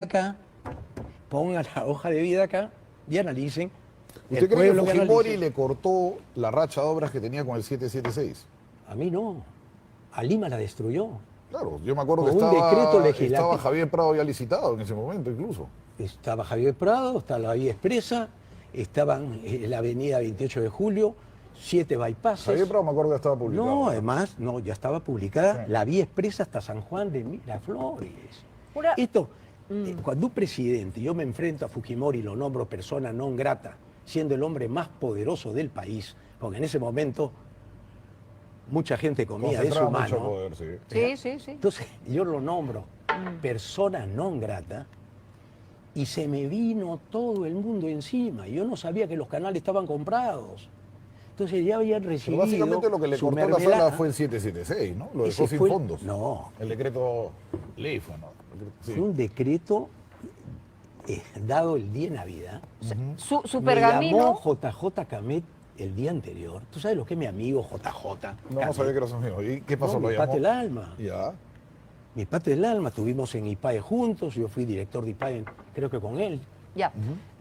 acá, pongan la hoja de vida acá y analicen. ¿Usted cree que Fujimori le cortó la racha de obras que tenía con el 776? A mí no. A Lima la destruyó. Claro, yo me acuerdo que Con un decreto estaba legislativo. Javier Prado ya licitado en ese momento incluso. Estaba Javier Prado, estaba la vía expresa, estaban la avenida 28 de Julio, 7 bypasses. Javier Prado me acuerdo que estaba publicado. No, además, no, ya estaba publicada Sí. la vía expresa hasta San Juan de Miraflores. Una- Esto, cuando un presidente, yo me enfrento a Fujimori, lo nombro persona non grata, siendo el hombre más poderoso del país, porque en ese momento mucha gente comía de su Concentraba mucho mano. poder, sí. Sí. Entonces yo lo nombro persona non grata y se me vino todo el mundo encima. Yo no sabía que los canales estaban comprados. Entonces ya habían Pero recibido básicamente lo que le su cortó la mermelada. sala fue el 776, ¿no? Lo Ese dejó sin fue- fondos. No, El decreto ley fue, ¿no? Sí. fue un decreto dado el día de Navidad. Su Me llamó pergamino. JJ Camet el día anterior. ¿Tú sabes lo que es mi amigo JJ? No sabía que era su amigo. ¿Y qué pasó? No, ¿Lo mi llamó? pata del alma. Ya. Mi pata del alma. Estuvimos en IPAE juntos. Yo fui director de IPAE, creo que con él. Ya.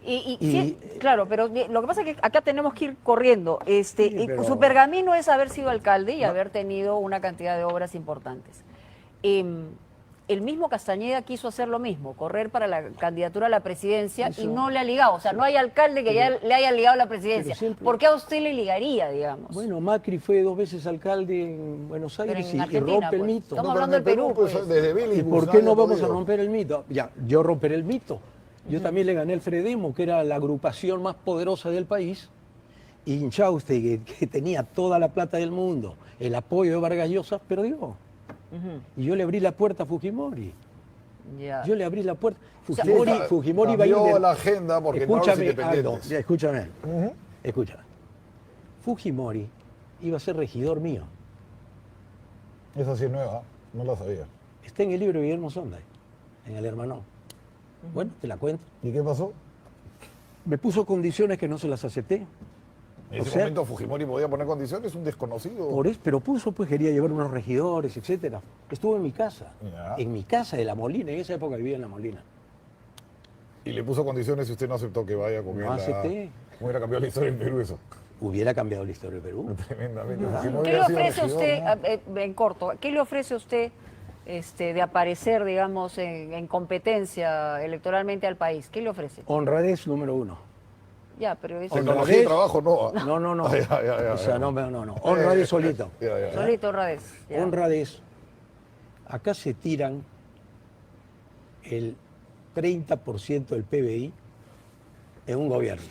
Y- Sí, claro, pero lo que pasa es que acá tenemos que ir corriendo. pero- Su pergamino es haber sido alcalde y haber tenido una cantidad de obras importantes. El mismo Castañeda quiso hacer lo mismo, correr para la candidatura a la presidencia Eso. y no le ha ligado. O sea, no hay alcalde que ya le haya ligado a la presidencia. pero siempre- ¿Por qué a usted le ligaría, digamos? Bueno, Macri fue 2 veces alcalde en Buenos Pero Aires en y Argentina, rompe el pues. mito. Estamos No, pero hablando en del Perú, pues, pues. desde Billy ¿Y por qué no vamos a romper el mito? Ya, yo romperé el mito. Yo también le gané el Fredemo, que era la agrupación más poderosa del país. Y Inchauste, que tenía toda la plata del mundo, el apoyo de Vargas Llosa, perdió. Y yo le abrí la puerta a Fujimori. Ya. Yo le abrí la puerta. sea, Fujimori va a ir cambió de- la agenda porque no a los Escúchame, independientes. ya, escúchame. Ujú. Escúchame. Fujimori iba a ser regidor mío. Esa sí es nueva, no la sabía. Está en el libro de Guillermo Sonday, en El Hermano. Bueno, te la cuento. ¿Y qué pasó? Me puso condiciones que no se las acepté. En O ese sea- momento Fujimori podía poner condiciones, un desconocido. Pero puso, pues quería llevar unos regidores, etcétera. Estuvo en mi casa. Ya. En mi casa de La Molina. En esa época vivía en La Molina. Y le puso condiciones y usted no aceptó que vaya con él. No acepté. ¿Cómo hubiera cambiado la historia en Perú eso? Hubiera cambiado la historia de Perú. Tremendamente. Ajá. Fujimori ¿Qué le hubiera sido ofrece regidor, usted, ¿no? en corto, qué le ofrece usted de aparecer, digamos, en competencia electoralmente al país? ¿Qué le ofrece? Honradez número 1. Ya, pero eso... Honradez. Tecnología y trabajo no. No. Ah, ya, O sea, ya. no. Honradez solito. Ya. Solito Honradez. ya. Honradez. Acá se tiran el 30% del PBI en un gobierno.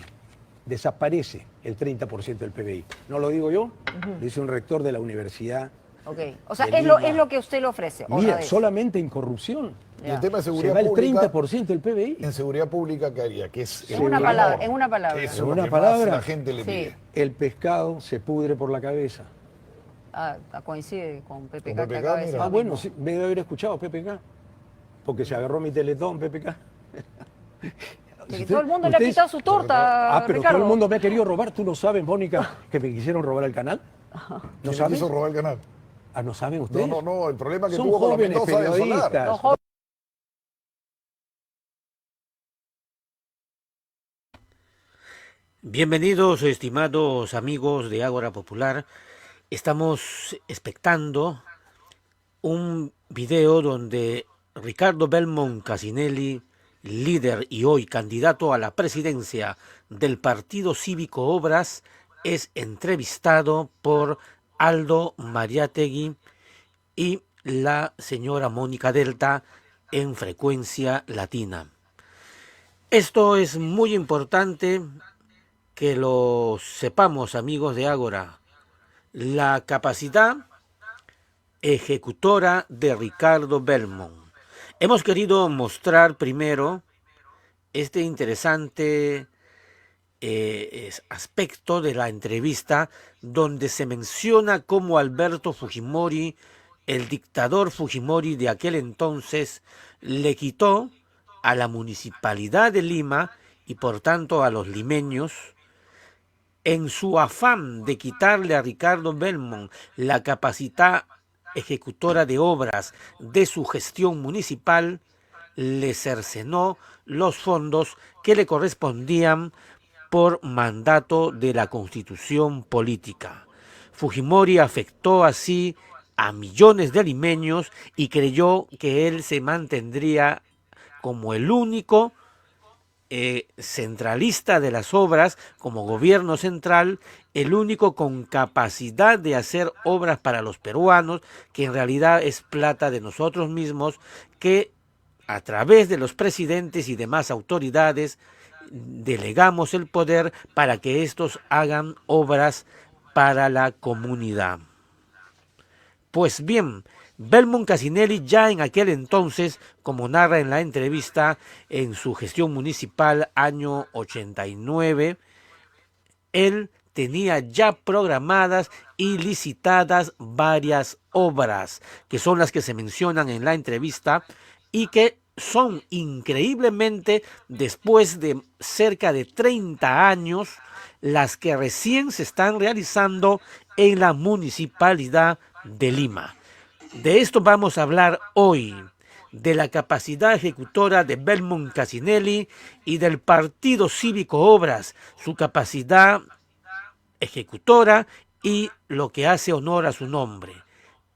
Desaparece el 30% del PBI. No lo digo yo, lo dice un rector de la universidad. Ok. O sea, de es lo Lima. que usted le ofrece. Mira, honradez. solamente en corrupción. Y Ya. el tema de Se seguridad va el pública. 30% del PBI. En seguridad pública, ¿qué haría? ¿Qué es En una el palabra, amor? en una palabra. Eso es En lo una que más palabra. la gente le Sí. pide. El pescado se pudre por la cabeza. Coincide con PPK, Con que PPK, acaba de decir mira. lo Bueno, mismo. sí, me debe haber escuchado PPK. Porque se agarró mi teletón, PPK. Que todo el mundo le ha Ustedes- quitado su torta, Pero Ricardo. todo el mundo me ha querido robar. ¿Tú no sabes, Mónica, que me quisieron robar el canal? ¿No ¿Quién le saben? quiso robar el canal? Ah, ¿no saben ustedes? No. El problema que Son tuvo con la jóvenes Mendoza de Solar. periodistas. Los jóvenes. Bienvenidos, estimados amigos de Ágora Popular. Estamos expectando un video donde Ricardo Belmont Casinelli, líder y hoy candidato a la presidencia del Partido Cívico Obras, es entrevistado por Aldo Mariátegui y la señora Mónica Delta en Frecuencia Latina. Esto es muy importante que lo sepamos, amigos de Ágora. La capacidad ejecutora de Ricardo Belmont. Hemos querido mostrar primero este interesante aspecto de la entrevista donde se menciona cómo Alberto Fujimori, el dictador Fujimori de aquel entonces, le quitó a la municipalidad de Lima y por tanto a los limeños, en su afán de quitarle a Ricardo Belmont la capacidad ejecutora de obras de su gestión municipal, le cercenó los fondos que le correspondían por mandato de la Constitución política. Fujimori afectó así a millones de limeños y creyó que él se mantendría como el único centralista de las obras, como gobierno central, el único con capacidad de hacer obras para los peruanos, que en realidad es plata de nosotros mismos, que a través de los presidentes y demás autoridades delegamos el poder para que estos hagan obras para la comunidad. Pues bien, Belmont Casinelli ya en aquel entonces, como narra en la entrevista en su gestión municipal año 89, él tenía ya programadas y licitadas varias obras, que son las que se mencionan en la entrevista y que son increíblemente, después de cerca de 30 años, las que recién se están realizando en la Municipalidad de Lima. De esto vamos a hablar hoy, de la capacidad ejecutora de Belmont Casinelli y del Partido Cívico Obras, su capacidad ejecutora y lo que hace honor a su nombre,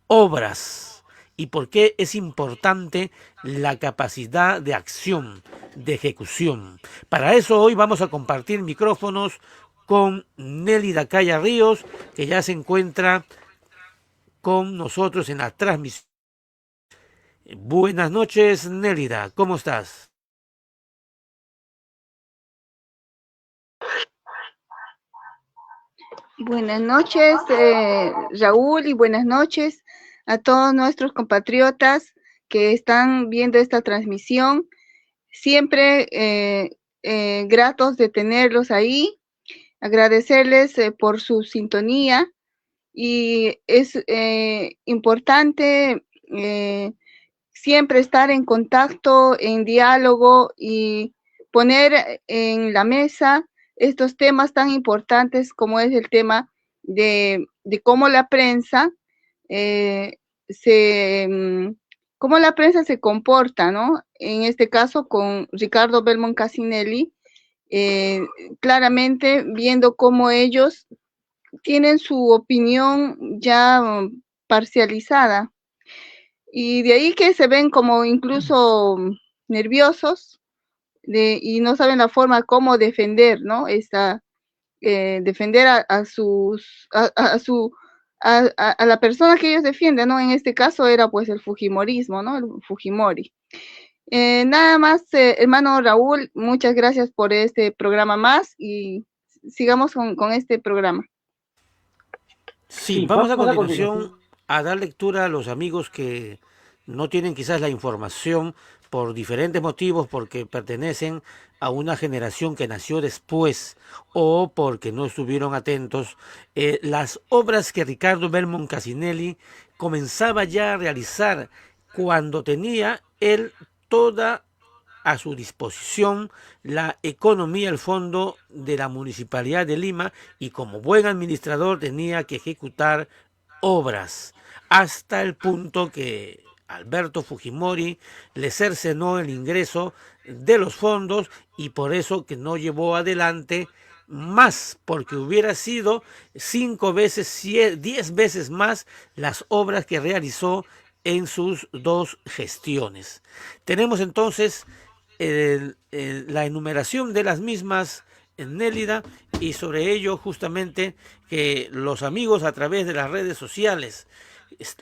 obras. Y por qué es importante la capacidad de acción, de ejecución. Para eso hoy vamos a compartir micrófonos con Nélida Calla Ríos, que ya se encuentra con nosotros en la transmisión. Buenas noches, Nélida, ¿cómo estás? Buenas noches, Raúl, y buenas noches a todos nuestros compatriotas que están viendo esta transmisión. Siempre gratos de tenerlos ahí, agradecerles por su sintonía, y es importante siempre estar en contacto, en diálogo, y poner en la mesa estos temas tan importantes como es el tema de cómo la prensa cómo la prensa se comporta, ¿no? En este caso con Ricardo Belmont Casinelli, claramente viendo cómo ellos tienen su opinión ya parcializada, y de ahí que se ven como incluso nerviosos y no saben la forma cómo defender, ¿no? Defender a la persona que ellos defienden, ¿no? En este caso era pues el fujimorismo, ¿no? El Fujimori. Nada más, hermano Raúl, muchas gracias por este programa más, y sigamos con este programa. Sí, vamos a continuación a dar lectura a los amigos que no tienen quizás la información por diferentes motivos, porque pertenecen a una generación que nació después o porque no estuvieron atentos. Las obras que Ricardo Belmont Casinelli comenzaba ya a realizar cuando tenía él toda a su disposición la economía, el fondo de la Municipalidad de Lima, y como buen administrador tenía que ejecutar obras, hasta el punto que Alberto Fujimori le cercenó el ingreso de los fondos, y por eso que no llevó adelante más, porque hubiera sido 5 veces, 10 veces más las obras que realizó en sus 2 gestiones. Tenemos entonces la enumeración de las mismas en Nélida, y sobre ello justamente que los amigos a través de las redes sociales,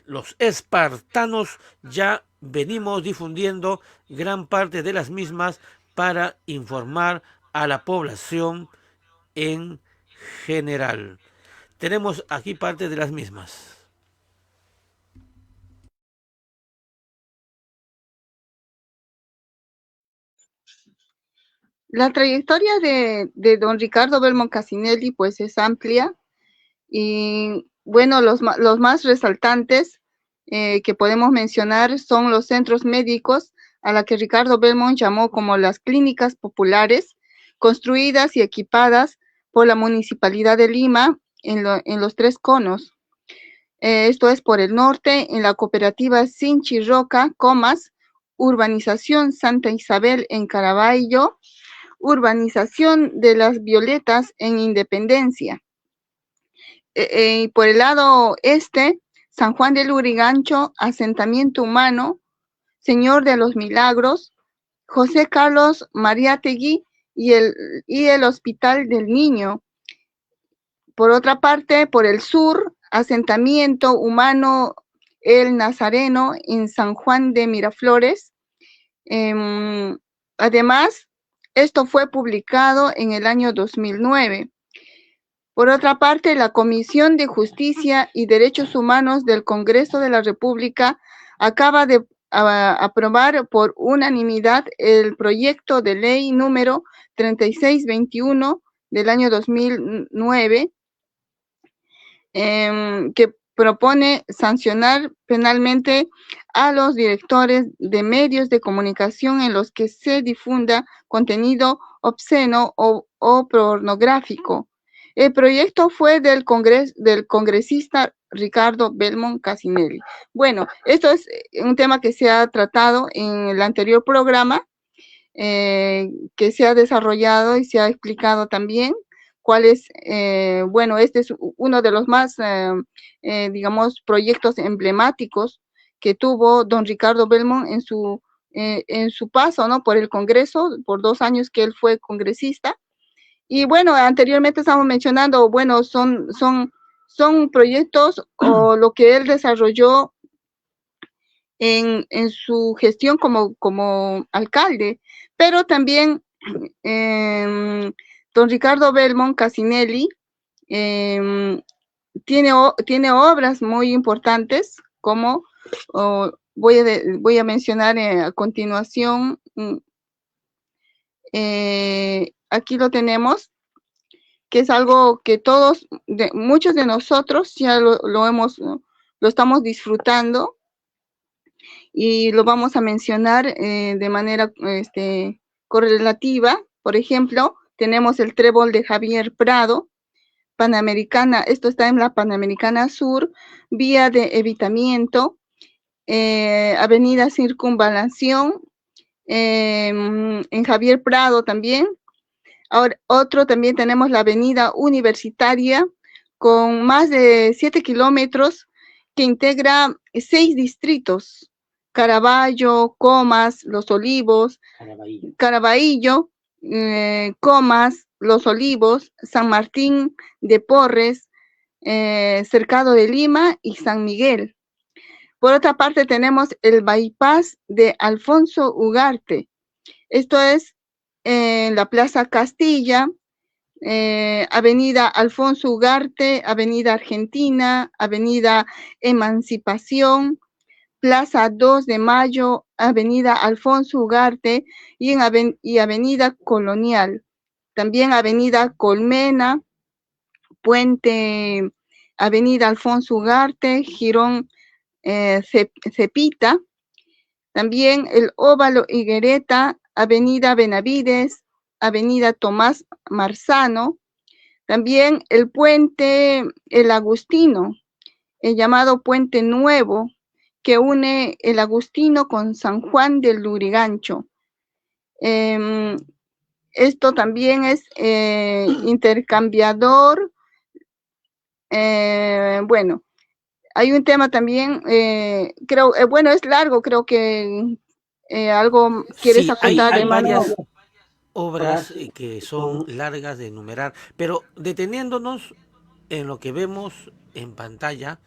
los espartanos, ya venimos difundiendo gran parte de las mismas para informar a la población en general. Tenemos aquí parte de las mismas. La trayectoria de don Ricardo Belmont Casinelli pues es amplia, y bueno, los más resaltantes que podemos mencionar son los centros médicos, a la que Ricardo Belmont llamó como las clínicas populares, construidas y equipadas por la Municipalidad de Lima en los 3 conos. Esto es por el norte, en la cooperativa Sinchi Roca, Comas, urbanización Santa Isabel en Caraballo, urbanización de las Violetas en Independencia. Por el lado este, San Juan del Lurigancho, asentamiento humano, Señor de los Milagros, José Carlos Mariátegui y el Hospital del Niño. Por otra parte, por el sur, asentamiento humano El Nazareno en San Juan de Miraflores. Además, esto fue publicado en el año 2009. Por otra parte, la Comisión de Justicia y Derechos Humanos del Congreso de la República acaba de aprobar por unanimidad el proyecto de ley número 3621 del año 2009, que propone sancionar penalmente a los directores de medios de comunicación en los que se difunda contenido obsceno o pornográfico. El proyecto fue del congresista Ricardo Belmont Casinelli. Bueno, esto es un tema que se ha tratado en el anterior programa, que se ha desarrollado y se ha explicado también cuál es, bueno, este es uno de los más, digamos, proyectos emblemáticos que tuvo don Ricardo Belmont en su paso, ¿no?, por el Congreso, por 2 años que él fue congresista. Y bueno, anteriormente estamos mencionando, bueno, son proyectos o lo que él desarrolló en su gestión como alcalde, pero también don Ricardo Belmont Casinelli tiene obras muy importantes, como voy a mencionar a continuación. Aquí lo tenemos, que es algo que muchos de nosotros ya lo estamos disfrutando, y lo vamos a mencionar de manera correlativa. Por ejemplo, tenemos el trébol de Javier Prado, Panamericana, esto está en la Panamericana Sur, vía de evitamiento, avenida Circunvalación, en Javier Prado también. Ahora, también tenemos la avenida Universitaria, con más de 7 kilómetros, que integra 6 distritos: Caraballo, Comas, Los Olivos, Caraballo, Comas, Los Olivos, San Martín de Porres, Cercado de Lima y San Miguel. Por otra parte, tenemos el bypass de Alfonso Ugarte. Esto es en la Plaza Castilla, Avenida Alfonso Ugarte, Avenida Argentina, Avenida Emancipación, Plaza 2 de Mayo, Avenida Alfonso Ugarte y Avenida Colonial. También Avenida Colmena, Puente, Avenida Alfonso Ugarte, Jirón Cepita. También el Óvalo Higuereta, Avenida Benavides, Avenida Tomás Marzano. También el puente El Agustino, el llamado Puente Nuevo, que une el Agustino con San Juan del Lurigancho. Esto también es intercambiador. Bueno, hay un tema también, creo, bueno, es largo, creo que algo quieres Sí, acotar, hay hermano. varias obras que son largas de enumerar, pero deteniéndonos en lo que vemos en pantalla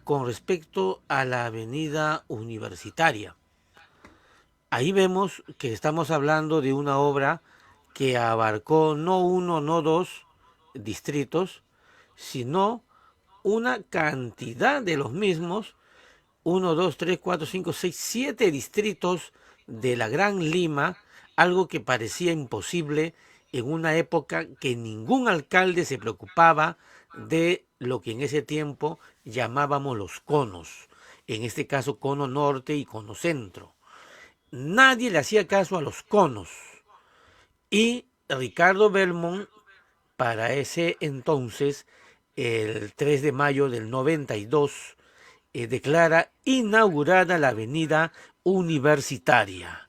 con respecto a la avenida Universitaria. Ahí vemos que estamos hablando de una obra que abarcó no uno, no dos distritos, sino una cantidad de los mismos, 1, 2, 3, 4, 5, 6, 7 distritos de la Gran Lima, algo que parecía imposible en una época que ningún alcalde se preocupaba de lo que en ese tiempo llamábamos los conos, en este caso cono norte y cono centro. Nadie le hacía caso a los conos, y Ricardo Belmont, para ese entonces, el 3 de mayo del 92, declara inaugurada la avenida universitaria.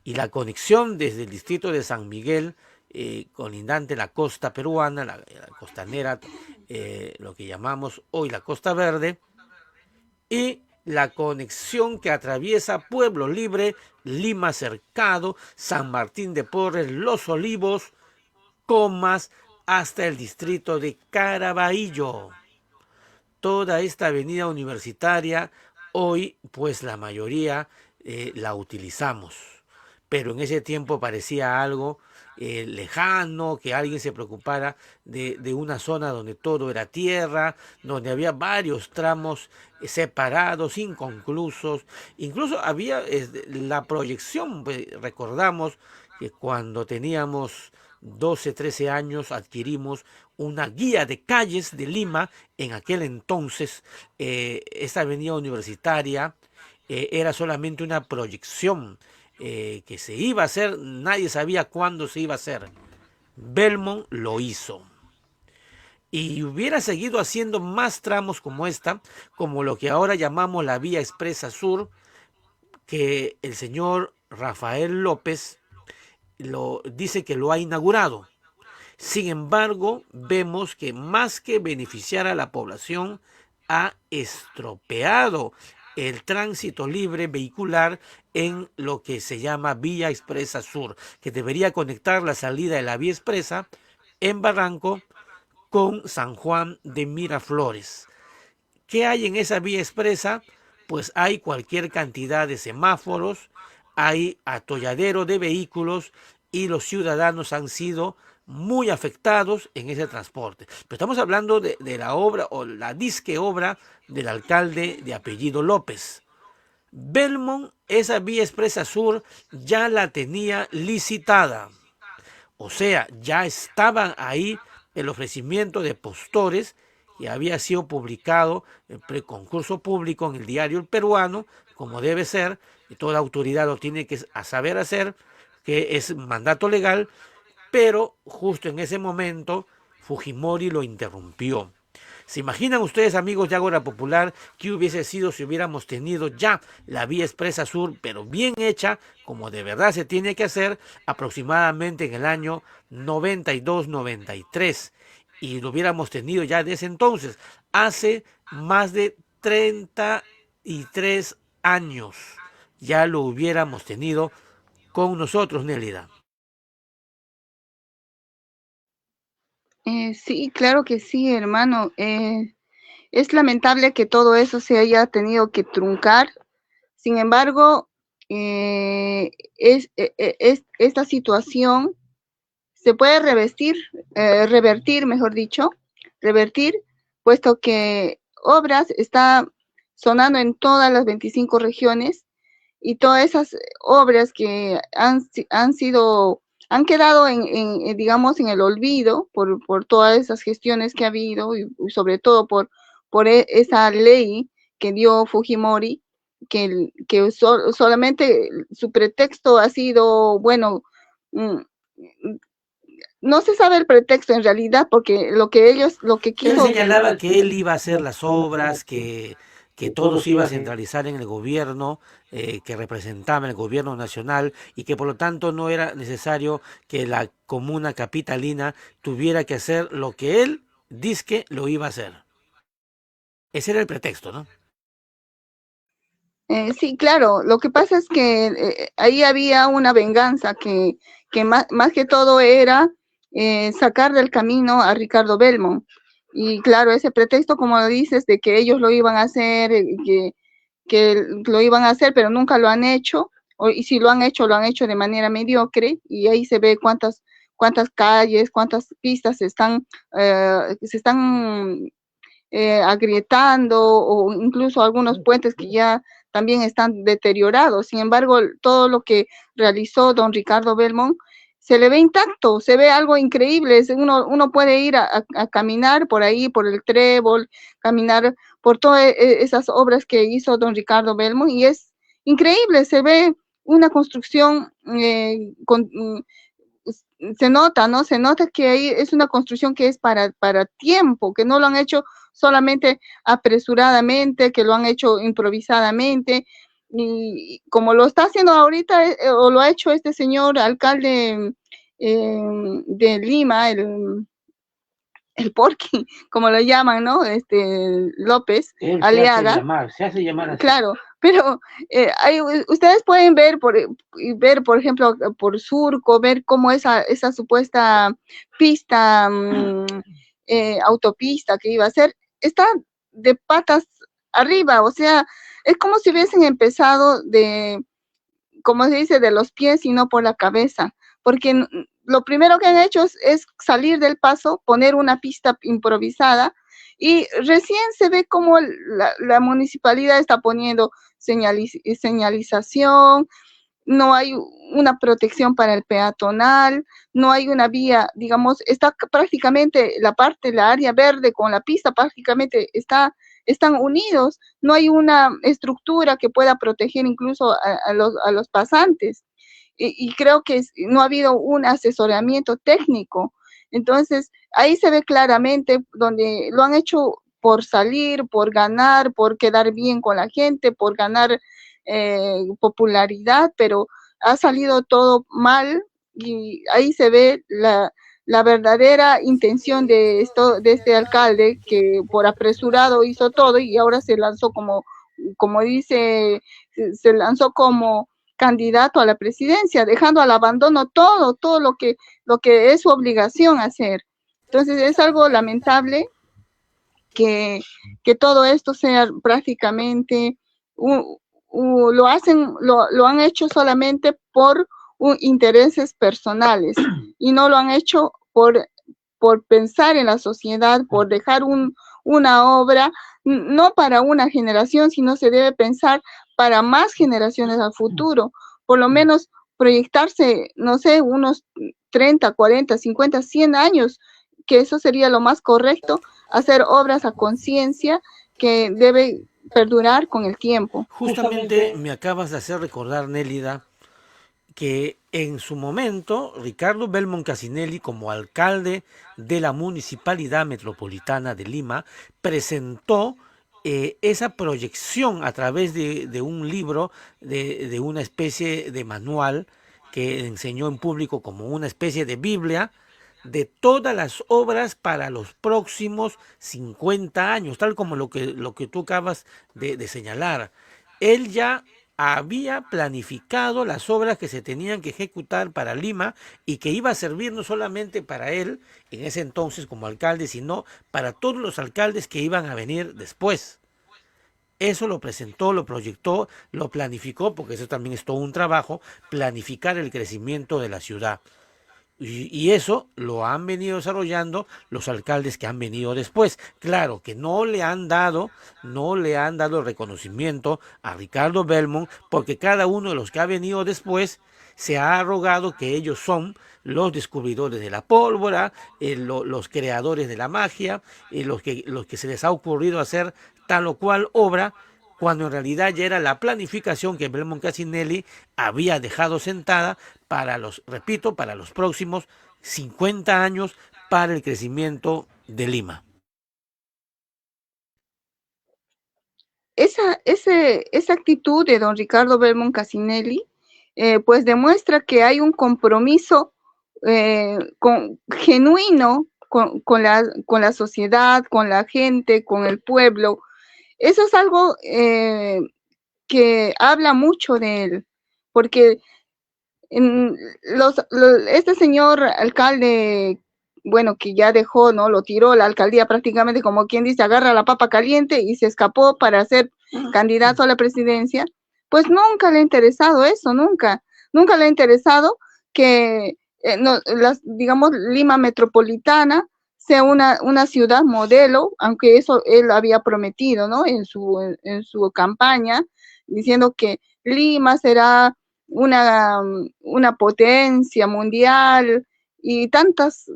Y la conexión desde el distrito de San Miguel, colindante la costa peruana, la costanera, lo que llamamos hoy la Costa Verde, y la conexión que atraviesa Pueblo Libre, Lima Cercado, San Martín de Porres, Los Olivos, Comas, hasta el distrito de Caraballo. Toda esta avenida universitaria, hoy pues la mayoría la utilizamos, pero en ese tiempo parecía algo lejano, que alguien se preocupara de una zona donde todo era tierra, donde había varios tramos separados, inconclusos. Incluso había la proyección, pues, recordamos que cuando teníamos 12, 13 años adquirimos una guía de calles de Lima. En aquel entonces esta avenida universitaria era solamente una proyección que se iba a hacer, nadie sabía cuándo se iba a hacer. Belmont lo hizo. Y hubiera seguido haciendo más tramos como esta, como lo que ahora llamamos la Vía Expresa Sur, que el señor Rafael López dice que lo ha inaugurado. Sin embargo, vemos que más que beneficiar a la población, ha estropeado el tránsito libre vehicular en lo que se llama Vía Expresa Sur, que debería conectar la salida de la Vía Expresa en Barranco con San Juan de Miraflores. ¿Qué hay en esa Vía Expresa? Pues hay cualquier cantidad de semáforos, hay atolladero de vehículos y los ciudadanos han sido muy afectados en ese transporte. Pero estamos hablando de la obra o la disque obra del alcalde de apellido López. Belmont, esa Vía Expresa Sur, ya la tenía licitada. O sea, ya estaba ahí el ofrecimiento de postores y había sido publicado el preconcurso público en el diario El Peruano, como debe ser, y toda autoridad lo tiene que saber hacer, que es mandato legal, pero justo en ese momento Fujimori lo interrumpió. ¿Se imaginan ustedes, amigos de Ágora Popular, qué hubiese sido si hubiéramos tenido ya la Vía Expresa Sur, pero bien hecha, como de verdad se tiene que hacer, aproximadamente en el año 92-93? Y lo hubiéramos tenido ya desde entonces, hace más de 33 años. Ya lo hubiéramos tenido con nosotros, Nélida. Sí, claro que sí, hermano. Es lamentable que todo eso se haya tenido que truncar. Sin embargo, esta situación se puede revertir, mejor dicho, puesto que obras está sonando en todas las 25 regiones y todas esas obras que han quedado digamos, en el olvido por todas esas gestiones que ha habido y sobre todo por esa ley que dio Fujimori, que solamente su pretexto ha sido, bueno, no se sabe el pretexto en realidad, porque lo que Él quiso... señalaba que él iba a hacer las obras, que todo se iba a centralizar en el gobierno, que representaba el gobierno nacional, y que por lo tanto no era necesario que la comuna capitalina tuviera que hacer lo que él dizque lo iba a hacer. Ese era el pretexto, ¿no? Sí, claro. Lo que pasa es que ahí había una venganza que más que todo era sacar del camino a Ricardo Belmont. Y claro, ese pretexto, como lo dices, de que ellos lo iban a hacer, que lo iban a hacer, pero nunca lo han hecho, y si lo han hecho de manera mediocre, y ahí se ve cuántas calles, cuántas pistas se están agrietando, o incluso algunos puentes que ya también están deteriorados. Sin embargo, todo lo que realizó don Ricardo Belmont se le ve intacto, se ve algo increíble. Uno puede ir a caminar por ahí, por el Trébol, caminar por todas esas obras que hizo don Ricardo Belmont, y es increíble, se ve una construcción se nota, ¿no? Se nota que ahí es una construcción que es para tiempo, que no lo han hecho solamente apresuradamente, que lo han hecho improvisadamente, y como lo está haciendo ahorita, o lo ha hecho este señor alcalde de Lima, el Porqui, como lo llaman, ¿no? López Aliaga. Se hace llamar así. Claro, pero ustedes pueden ver, por ejemplo, por Surco, ver cómo esa supuesta pista, autopista que iba a ser, está de patas arriba, o sea, es como si hubiesen empezado como se dice, de los pies y no por la cabeza, porque lo primero que han hecho es salir del paso, poner una pista improvisada, y recién se ve cómo la municipalidad está poniendo señalización, no hay una protección para el peatonal, no hay una vía, digamos, está prácticamente la área verde con la pista prácticamente están unidos, no hay una estructura que pueda proteger incluso a los pasantes. Y creo que no ha habido un asesoramiento técnico. Entonces, ahí se ve claramente donde lo han hecho por salir, por ganar, por quedar bien con la gente, por ganar popularidad, pero ha salido todo mal y ahí se ve la verdadera intención de este alcalde, que por apresurado hizo todo y ahora se lanzó como dice, se lanzó como candidato a la presidencia, dejando al abandono todo lo que es su obligación hacer. Entonces es algo lamentable que todo esto sea prácticamente lo han hecho solamente por intereses personales y no lo han hecho por pensar en la sociedad, por dejar una obra, no para una generación, sino se debe pensar para más generaciones al futuro, por lo menos proyectarse, no sé, unos 30, 40, 50, 100 años, que eso sería lo más correcto, hacer obras a conciencia que debe perdurar con el tiempo. Justamente me acabas de hacer recordar, Nélida, que en su momento Ricardo Belmont Casinelli, como alcalde de la Municipalidad Metropolitana de Lima, presentó esa proyección a través de un libro, de una especie de manual que enseñó en público como una especie de Biblia, de todas las obras para los próximos 50 años, tal como lo que tú acabas de señalar. Él ya había planificado las obras que se tenían que ejecutar para Lima y que iba a servir no solamente para él en ese entonces como alcalde, sino para todos los alcaldes que iban a venir después. Eso lo presentó, lo proyectó, lo planificó, porque eso también es todo un trabajo, planificar el crecimiento de la ciudad. Y eso lo han venido desarrollando los alcaldes que han venido después. Claro que no le han dado el reconocimiento a Ricardo Belmont, porque cada uno de los que ha venido después se ha arrogado que ellos son los descubridores de la pólvora, los creadores de la magia, los que se les ha ocurrido hacer tal o cual obra, cuando en realidad ya era la planificación que Belmont Casinelli había dejado sentada para los próximos 50 años para el crecimiento de Lima. Esa actitud de don Ricardo Belmont Casinelli, pues demuestra que hay un compromiso genuino con la sociedad, con la gente, con el pueblo. Eso es algo que habla mucho de él, porque este señor alcalde, bueno, que ya dejó, ¿no? Lo tiró la alcaldía prácticamente, como quien dice, agarra la papa caliente y se escapó para ser candidato a la presidencia, pues nunca le ha interesado eso, nunca le ha interesado que, digamos, Lima Metropolitana sea una ciudad modelo, aunque eso él había prometido, ¿no? En su campaña, diciendo que Lima será una potencia mundial y tantas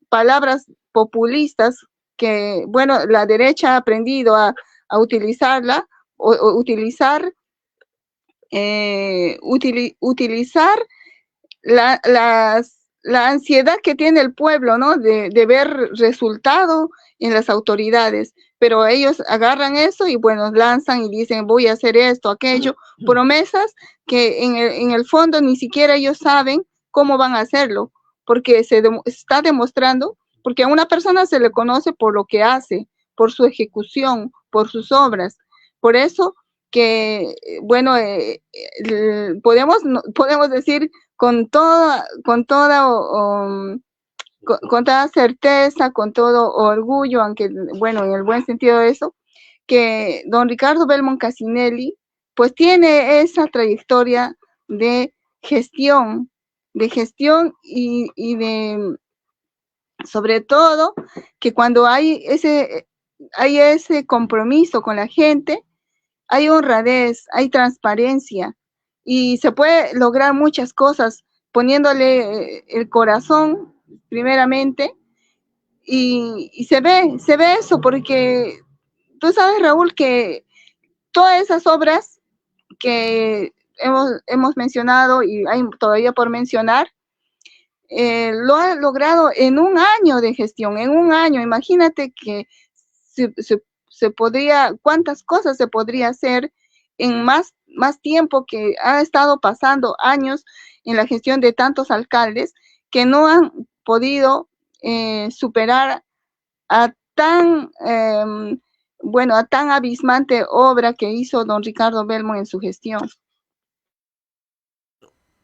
palabras populistas que, bueno, la derecha ha aprendido a utilizarla, utilizar la ansiedad que tiene el pueblo, ¿no? De ver resultado en las autoridades, pero ellos agarran eso y bueno, lanzan y dicen voy a hacer esto, aquello, promesas que en el fondo ni siquiera ellos saben cómo van a hacerlo, porque está demostrando, porque a una persona se le conoce por lo que hace, por su ejecución, por sus obras. Por eso que, bueno, podemos decir con toda certeza, con todo orgullo, aunque, bueno, en el buen sentido de eso, que don Ricardo Belmont Cassinelli, pues tiene esa trayectoria de gestión, y de, sobre todo, que cuando hay ese compromiso con la gente, hay honradez, hay transparencia y se puede lograr muchas cosas poniéndole el corazón primeramente y se ve eso porque tú sabes, Raúl, que todas esas obras que hemos mencionado y hay todavía por mencionar, lo ha logrado en un año de gestión, en un año. Imagínate que se podría, cuántas cosas se podría hacer en más tiempo, que ha estado pasando años en la gestión de tantos alcaldes que no han podido superar a tan, bueno, a tan abismante obra que hizo don Ricardo Belmont en su gestión.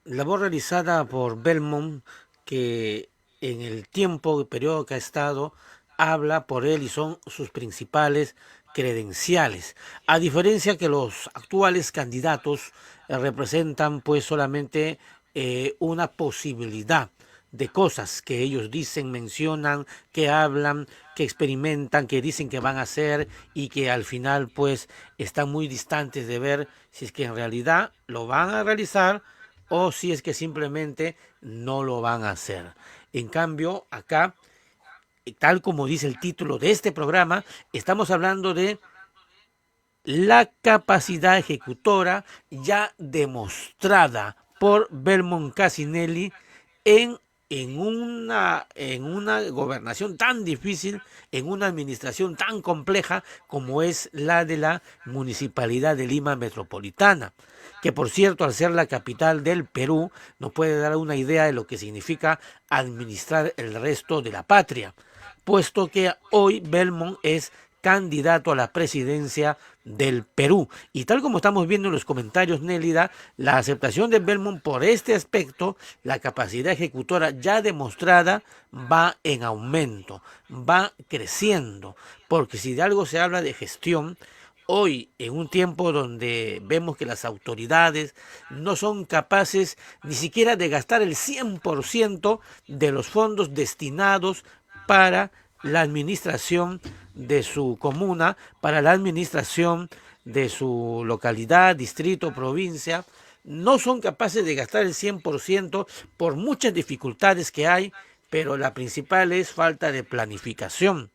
Labor realizada por Belmont, que en el tiempo, el periodo que ha estado, habla por él y son sus principales credenciales. A diferencia que los actuales candidatos representan pues solamente una posibilidad de cosas que ellos dicen, mencionan, que hablan, que experimentan, que dicen que van a hacer y que al final pues están muy distantes de ver si es que en realidad lo van a realizar o si es que simplemente no lo van a hacer. En cambio, acá, tal como dice el título de este programa, estamos hablando de la capacidad ejecutora ya demostrada por Belmont Cassinelli en una gobernación tan difícil, en una administración tan compleja como es la de la Municipalidad de Lima Metropolitana, que por cierto, al ser la capital del Perú, nos puede dar una idea de lo que significa administrar el resto de la patria, puesto que hoy Belmont es candidato a la presidencia del Perú. Y tal como estamos viendo en los comentarios, Nélida, la aceptación de Belmont por este aspecto, la capacidad ejecutora ya demostrada, va en aumento, va creciendo, porque si de algo se habla de gestión, hoy, en un tiempo donde vemos que las autoridades no son capaces ni siquiera de gastar el 100% de los fondos destinados para la administración de su comuna, para la administración de su localidad, distrito, provincia, no son capaces de gastar el 100% por muchas dificultades que hay, pero la principal es falta de planificación.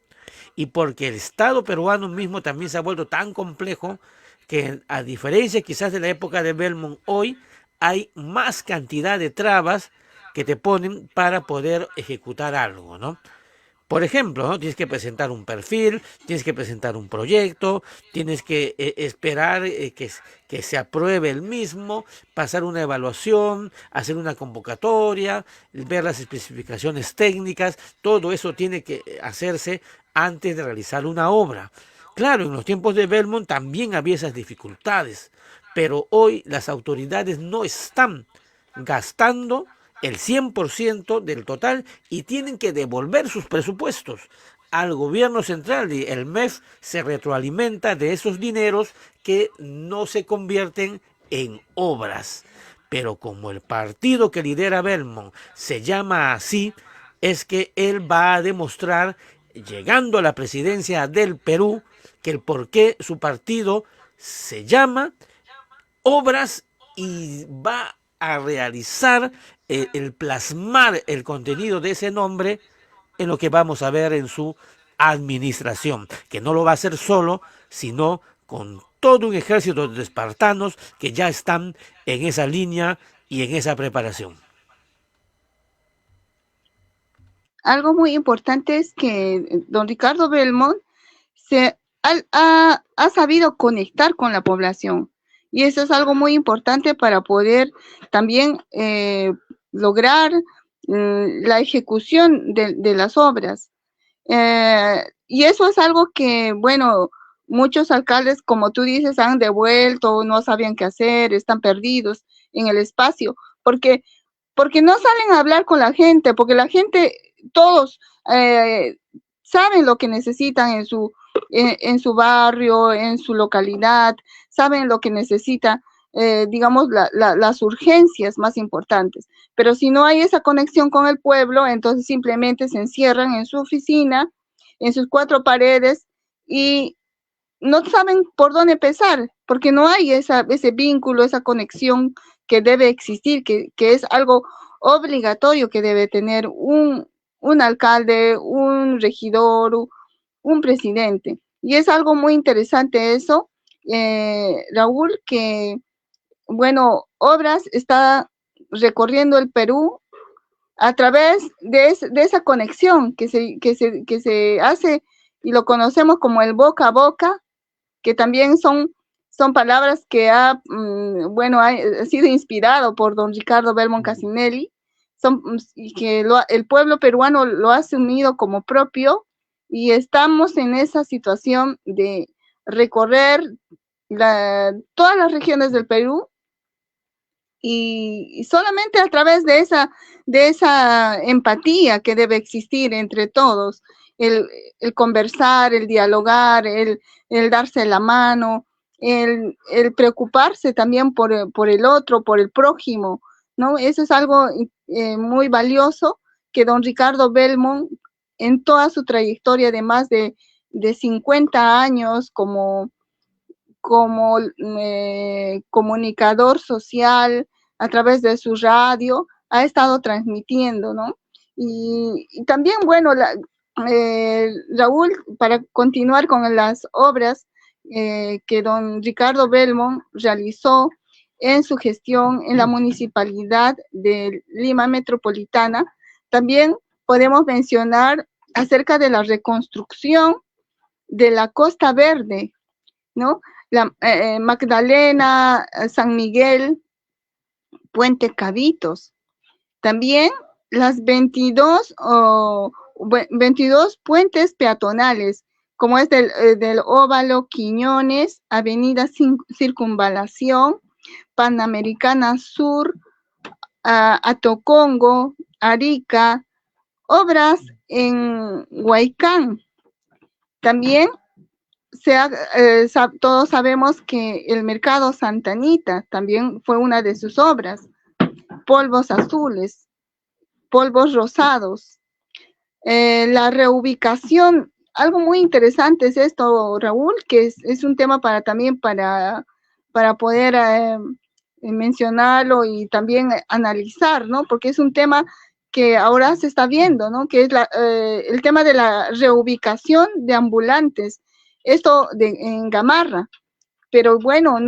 Y porque el Estado peruano mismo también se ha vuelto tan complejo que, a diferencia quizás de la época de Belmont, hoy hay más cantidad de trabas que te ponen para poder ejecutar algo, ¿no? Por ejemplo, ¿no? Tienes que presentar un perfil, tienes que presentar un proyecto, tienes que esperar que se apruebe el mismo, pasar una evaluación, hacer una convocatoria, ver las especificaciones técnicas, todo eso tiene que hacerse antes de realizar una obra. Claro, en los tiempos de Belmont también había esas dificultades, pero hoy las autoridades no están gastando el 100% del total y tienen que devolver sus presupuestos al gobierno central y el MEF se retroalimenta de esos dineros que no se convierten en obras. Pero como el partido que lidera Belmont se llama así, es que él va a demostrar, llegando a la presidencia del Perú, que el por qué su partido se llama Obras y va a realizar el plasmar el contenido de ese nombre en lo que vamos a ver en su administración, que no lo va a hacer solo, sino con todo un ejército de espartanos que ya están en esa línea y en esa preparación. algo muy importante es que don Ricardo Belmont ha sabido conectar con la población, y eso es algo muy importante para poder también lograr la ejecución de las obras. Y eso es algo que, bueno, muchos alcaldes, como tú dices, han devuelto, no sabían qué hacer, están perdidos en el espacio, porque no salen a hablar con la gente, porque la gente, todos saben lo que necesitan en su barrio, en su localidad, saben lo que necesita, digamos, las urgencias más importantes. Pero si no hay esa conexión con el pueblo, entonces simplemente se encierran en su oficina, en sus cuatro paredes, y no saben por dónde empezar, porque no hay ese vínculo, esa conexión que debe existir, que es algo obligatorio que debe tener un alcalde, un regidor, un presidente. Y es algo muy interesante eso, Raúl, que, bueno, Obras está recorriendo el Perú a través de esa conexión que se hace, y lo conocemos como el boca a boca, que también son palabras que ha sido inspirado por don Ricardo Belmont Casinelli, y que el pueblo peruano lo ha asumido como propio, y estamos en esa situación de recorrer todas las regiones del Perú, y solamente a través de esa empatía que debe existir entre todos, el conversar, el dialogar, el darse la mano, el preocuparse también por el otro, por el prójimo, ¿no? Eso es algo muy valioso que don Ricardo Belmont, en toda su trayectoria de más de 50 años como comunicador social, a través de su radio, ha estado transmitiendo, ¿no? Y también, bueno, Raúl, para continuar con las obras que don Ricardo Belmont realizó en su gestión en la municipalidad de Lima Metropolitana, también podemos mencionar acerca de la reconstrucción de la Costa Verde, ¿no? La Magdalena, San Miguel, Puente Cabitos. También las 22 puentes peatonales, como es del Óvalo Quiñones, Avenida Circunvalación, Panamericana Sur, Atocongo, Arica, obras en Huaycán. También todos sabemos que el Mercado Santa Anita también fue una de sus obras. Polvos azules, polvos rosados. La reubicación, algo muy interesante es esto, Raúl, que es un tema también para poder mencionarlo y también analizar, ¿no? Porque es un tema que ahora se está viendo, ¿no? Que es el tema de la reubicación de ambulantes. Esto en Gamarra, pero bueno,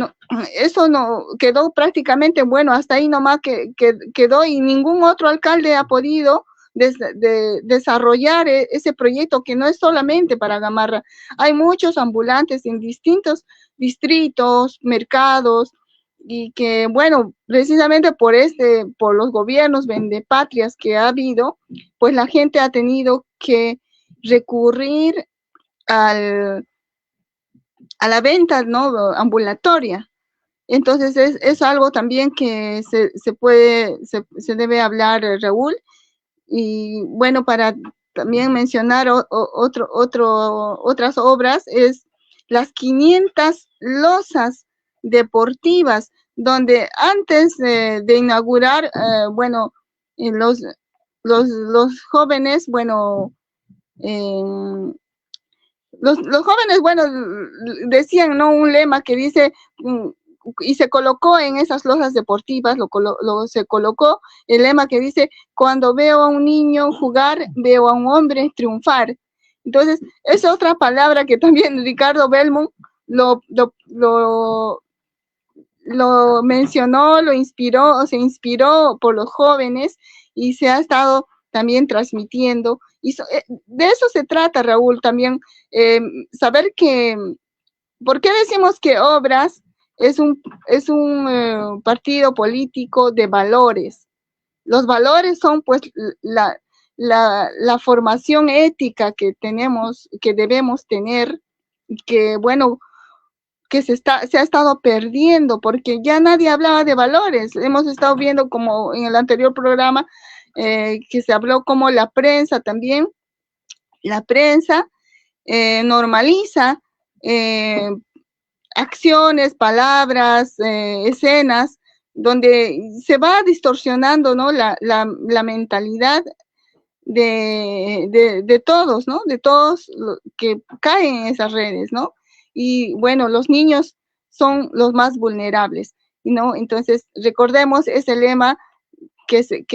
eso no quedó prácticamente, bueno, hasta ahí nomás que quedó, y ningún otro alcalde ha podido desarrollar ese proyecto, que no es solamente para Gamarra. Hay muchos ambulantes en distintos distritos, mercados, y que, bueno, precisamente por los gobiernos vendepatrias que ha habido, pues la gente ha tenido que recurrir a la venta, ¿no?, ambulatoria. Entonces es algo también que se debe hablar, Raúl. Y bueno, para también mencionar otras obras, es las 500 losas deportivas, donde antes de inaugurar, bueno, los jóvenes, bueno, los jóvenes, bueno, decían, ¿no?, un lema que dice, y se colocó en esas losas deportivas, se colocó el lema que dice: cuando veo a un niño jugar, veo a un hombre triunfar. Entonces, es otra palabra que también Ricardo Belmont lo mencionó, lo inspiró, o se inspiró por los jóvenes, y se ha estado también transmitiendo. Y de eso se trata, Raúl, también saber que, ¿por qué decimos que Obras es un partido político de valores? Los valores son pues la formación ética que tenemos, que debemos tener, que bueno, que se ha estado perdiendo, porque ya nadie hablaba de valores. Hemos estado viendo como en el anterior programa, que se habló como la prensa también, la prensa normaliza acciones, palabras, escenas, donde se va distorsionando, ¿no? la mentalidad de todos, ¿no? De todos que caen en esas redes, ¿no? Y bueno, los niños son los más vulnerables, ¿no? Entonces, recordemos ese lema que se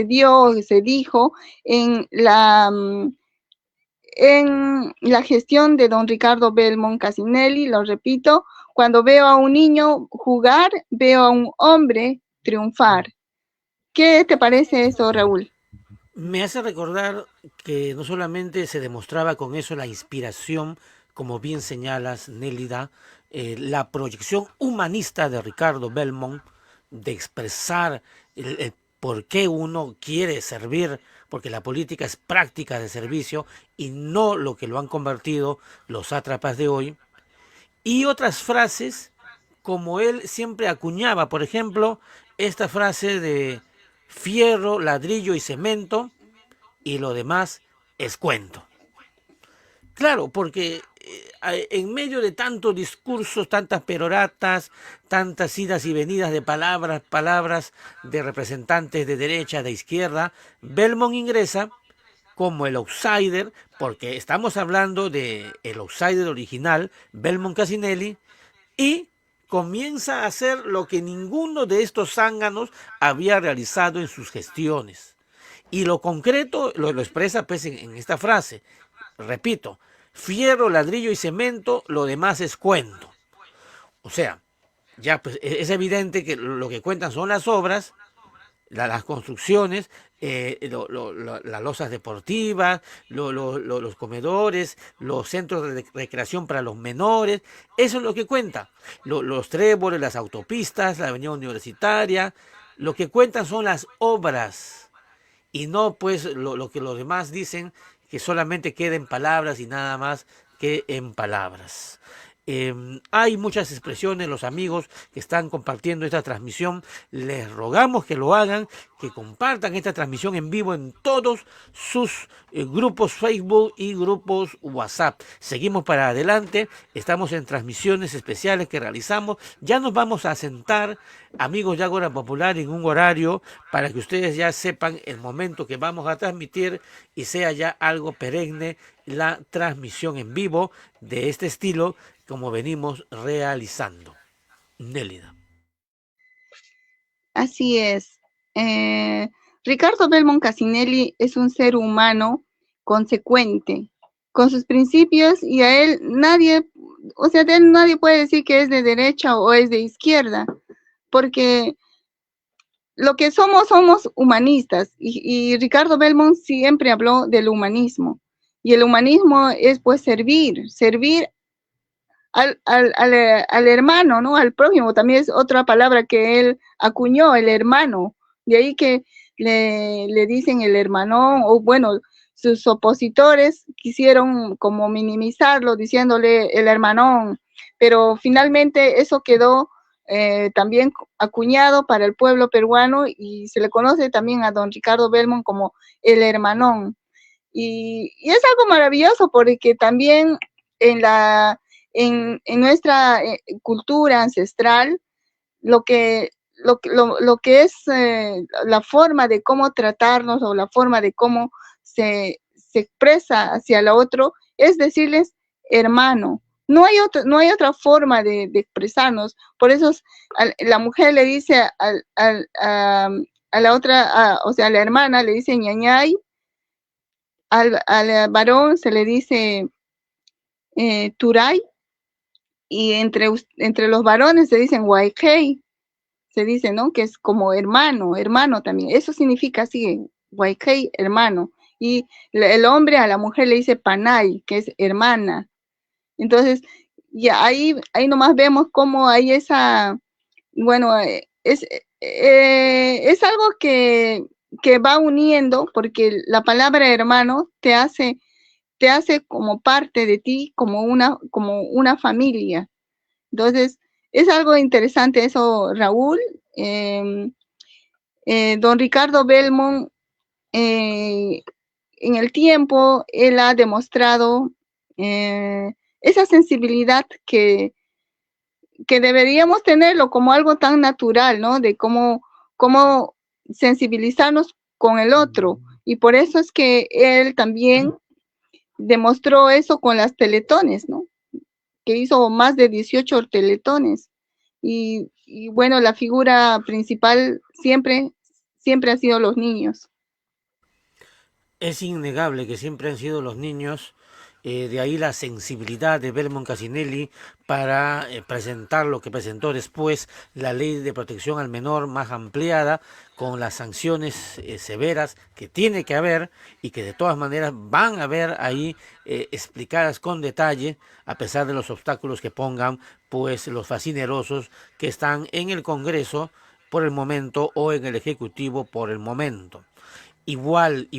dio, se dijo en la gestión de don Ricardo Belmont Casinelli, lo repito: cuando veo a un niño jugar, veo a un hombre triunfar. ¿Qué te parece eso, Raúl? Me hace recordar que no solamente se demostraba con eso la inspiración, como bien señalas, Nélida, la proyección humanista de Ricardo Belmont, de expresar el por qué uno quiere servir, porque la política es práctica de servicio y no lo que lo han convertido los sátrapas de hoy, y otras frases como él siempre acuñaba, por ejemplo, esta frase de fierro, ladrillo y cemento, y lo demás es cuento. Claro, porque en medio de tantos discursos, tantas peroratas, tantas idas y venidas de palabras de representantes de derecha, de izquierda, Belmont ingresa como el outsider, porque estamos hablando de el outsider original, Belmont Casinelli, y comienza a hacer lo que ninguno de estos zánganos había realizado en sus gestiones. Y lo concreto lo expresa pues en esta frase. Repito, fierro, ladrillo y cemento, lo demás es cuento. O sea, ya pues es evidente que lo que cuentan son las obras, las construcciones, las losas deportivas, los comedores, los centros de recreación para los menores. Eso es lo que cuenta. Los tréboles, las autopistas, la avenida universitaria. Lo que cuentan son las obras y no pues lo que los demás dicen, que solamente queda en palabras y nada más que en palabras. Hay muchas expresiones, los amigos que están compartiendo esta transmisión, les rogamos que lo hagan, que compartan esta transmisión en vivo en todos sus grupos Facebook y grupos WhatsApp. Seguimos para adelante, estamos en transmisiones especiales que realizamos. Ya nos vamos a sentar, amigos de Ágora Popular, en un horario para que ustedes ya sepan el momento que vamos a transmitir y sea ya algo perenne la transmisión en vivo de este estilo como venimos realizando. Nélida. Así es. Ricardo Belmont Casinelli es un ser humano consecuente con sus principios, y a él nadie, o sea, de él nadie puede decir que es de derecha o es de izquierda, porque lo que somos humanistas, y Ricardo Belmont siempre habló del humanismo, y el humanismo es pues servir al hermano, ¿no? Al prójimo, también es otra palabra que él acuñó, el hermano. De ahí que le dicen el hermanón, o bueno, sus opositores quisieron como minimizarlo diciéndole el hermanón, pero finalmente eso quedó también acuñado para el pueblo peruano, y se le conoce también a don Ricardo Belmont como el hermanón. Y es algo maravilloso, porque también en nuestra cultura ancestral, lo que es la forma de cómo tratarnos, o la forma de cómo se expresa hacia el otro, es decirles hermano. No hay otra forma de expresarnos. Por eso la mujer le dice a la otra, o sea, a la hermana le dice ñañay, al varón se le dice turay, y entre los varones se dicen guayquey, se dice, ¿no? Que es como hermano también. Eso significa así, Huaycay, hermano, y el hombre a la mujer le dice panay, que es hermana. Entonces, ya ahí nomás vemos cómo hay esa, bueno, es algo que va uniendo, porque la palabra hermano te hace como parte de ti, como una familia. Entonces, es algo interesante eso, Raúl. Don Ricardo Belmont, en el tiempo, él ha demostrado esa sensibilidad que deberíamos tenerlo como algo tan natural, ¿no? De cómo sensibilizarnos con el otro. Y por eso es que él también demostró eso con las teletones, ¿no? Que hizo más de 18 teletones. Y bueno, la figura principal siempre ha sido los niños. Es innegable que siempre han sido los niños, de ahí la sensibilidad de Belmont Cassinelli para presentar lo que presentó después, la ley de protección al menor más ampliada, con las sanciones severas que tiene que haber y que de todas maneras van a haber ahí explicadas con detalle, a pesar de los obstáculos que pongan pues los fascinerosos que están en el Congreso por el momento o en el Ejecutivo por el momento. Igual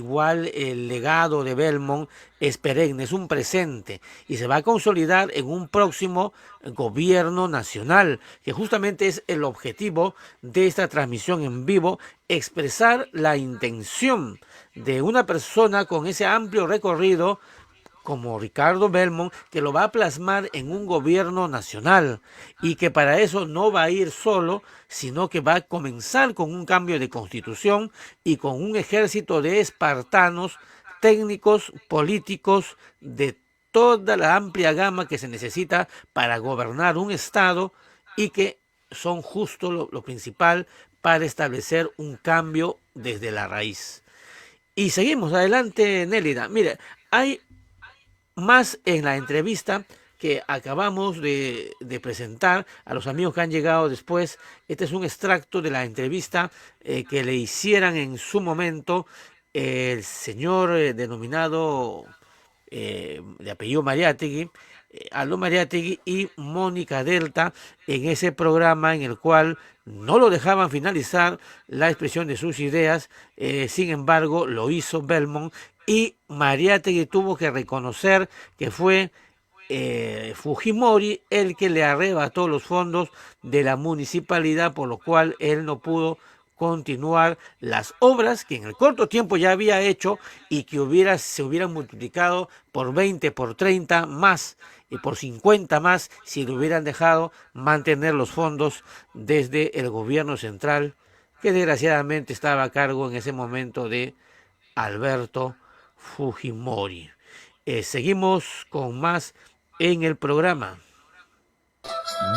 el legado de Belmont es perenne, es un presente y se va a consolidar en un próximo gobierno nacional, que justamente es el objetivo de esta transmisión en vivo, expresar la intención de una persona con ese amplio recorrido como Ricardo Belmont, que lo va a plasmar en un gobierno nacional y que para eso no va a ir solo, sino que va a comenzar con un cambio de constitución y con un ejército de espartanos, técnicos, políticos, de toda la amplia gama que se necesita para gobernar un Estado y que son justo lo principal para establecer un cambio desde la raíz. Y seguimos adelante, Nélida. Mire, hay más en la entrevista que acabamos de presentar a los amigos que han llegado después. Este es un extracto de la entrevista que le hicieran en su momento el señor denominado de apellido Mariátegui, Aldo Mariátegui y Mónica Delta, en ese programa en el cual no lo dejaban finalizar la expresión de sus ideas. Sin embargo lo hizo Belmont y Mariátegui tuvo que reconocer que fue Fujimori el que le arrebató los fondos de la municipalidad, por lo cual él no pudo continuar las obras que en el corto tiempo ya había hecho y que se hubieran multiplicado por 20, por 30 más y por 50 más si le hubieran dejado mantener los fondos desde el gobierno central, que desgraciadamente estaba a cargo en ese momento de Alberto Fujimori. Seguimos con más en el programa.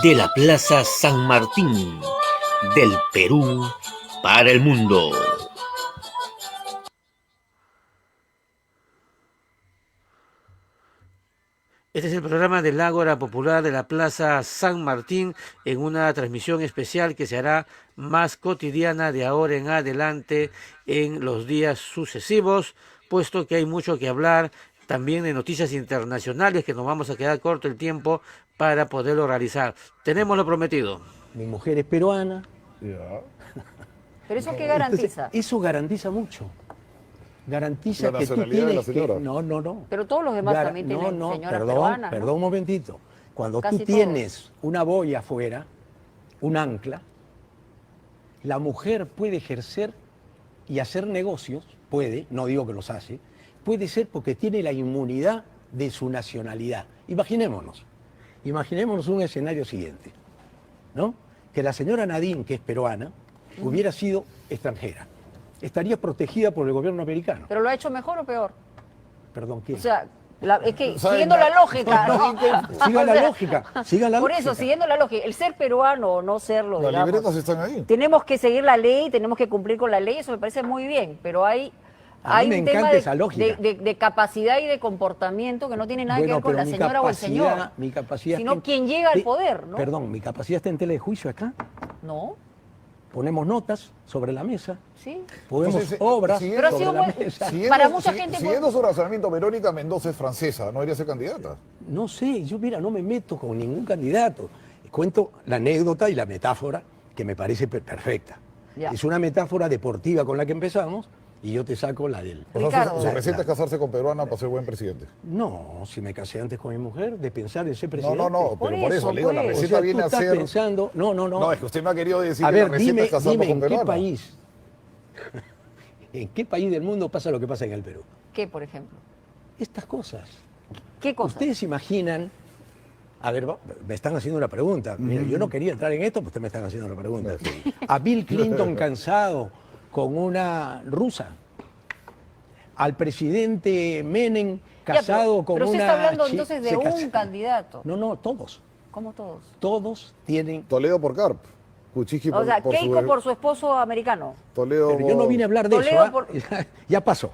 De la Plaza San Martín, del Perú para el mundo. Este es el programa del Ágora Popular de la Plaza San Martín, en una transmisión especial que se hará más cotidiana de ahora en adelante en los días sucesivos, puesto que hay mucho que hablar también de noticias internacionales que nos vamos a quedar corto el tiempo para poderlo realizar. Tenemos lo prometido. Mi mujer es peruana. Ya. ¿Pero eso qué garantiza? Entonces, eso garantiza mucho. Garantiza La que tú nacionalidad de la tienes que... señora. No. Pero todos los demás también tienen señoras peruanas, ¿no? Perdón un momentito. Cuando Casi tú tienes una boya afuera, un ancla, la mujer puede ejercer y hacer negocios, puede, no digo que los hace, puede ser porque tiene la inmunidad de su nacionalidad. Imaginémonos un escenario siguiente, ¿no? Que la señora Nadine, que es peruana, hubiera sido extranjera. Estaría protegida por el gobierno americano. ¿Pero lo ha hecho mejor o peor? Perdón, ¿quién? O sea, es que ¿Saben? siguiendo la lógica, ¿no? Sigan O la sea, lógica, sigan la Por lógica. eso, siguiendo la lógica, el ser peruano o no serlo, Las digamos, libretas están ahí. tenemos que seguir la ley, tenemos que cumplir con la ley, eso me parece muy bien, pero hay A mí me un tema encanta esa lógica. de capacidad y de comportamiento que no tiene nada que ver con pero la mi señora o el capacidad- señor, mi capacidad sino está en- quien llega al Sí, poder, ¿no? Perdón, mi capacidad está en tela de juicio acá. No, ponemos notas sobre la mesa, Sí. ponemos Entonces, obras siguiendo- Pero ha sobre sido la muy- mesa. Para mucha gente fue- Siguiendo su razonamiento, Verónica Mendoza es francesa, ¿no debería ser candidata? No sé, yo mira, no me meto con ningún candidato. Cuento la anécdota y la metáfora que me parece perfecta. Ya. Es una metáfora deportiva con la que empezamos y yo te saco la del... O sea, Ricardo. su receta es casarse con peruana para ser buen presidente. No, si me casé antes con mi mujer, de pensar en ser presidente. No, Por pero por eso, eso, le digo, la pues. O receta sea, viene tú a estás ser... pensando... No. No, es que usted me ha querido decir A que ver, la receta dime, es casarnos dime con en qué peruana. país, en qué país del mundo pasa lo que pasa en el Perú. ¿Qué, por ejemplo? Estas cosas. ¿Qué cosa? Ustedes imaginan, a ver, me están haciendo una pregunta. Mira, yo no quería entrar en esto, pero ustedes me están haciendo una pregunta. A Bill Clinton cansado con una rusa. Al presidente Menem Ya, casado con pero una... usted está hablando chi- entonces de se un casa- candidato. No, todos. Como todos. Todos tienen... Toledo por Carp. Kuczynski O sea, por Keiko por su esposo americano. Toledo Pero yo no vine a hablar de Toledo eso. ¿ah? por- Ya pasó.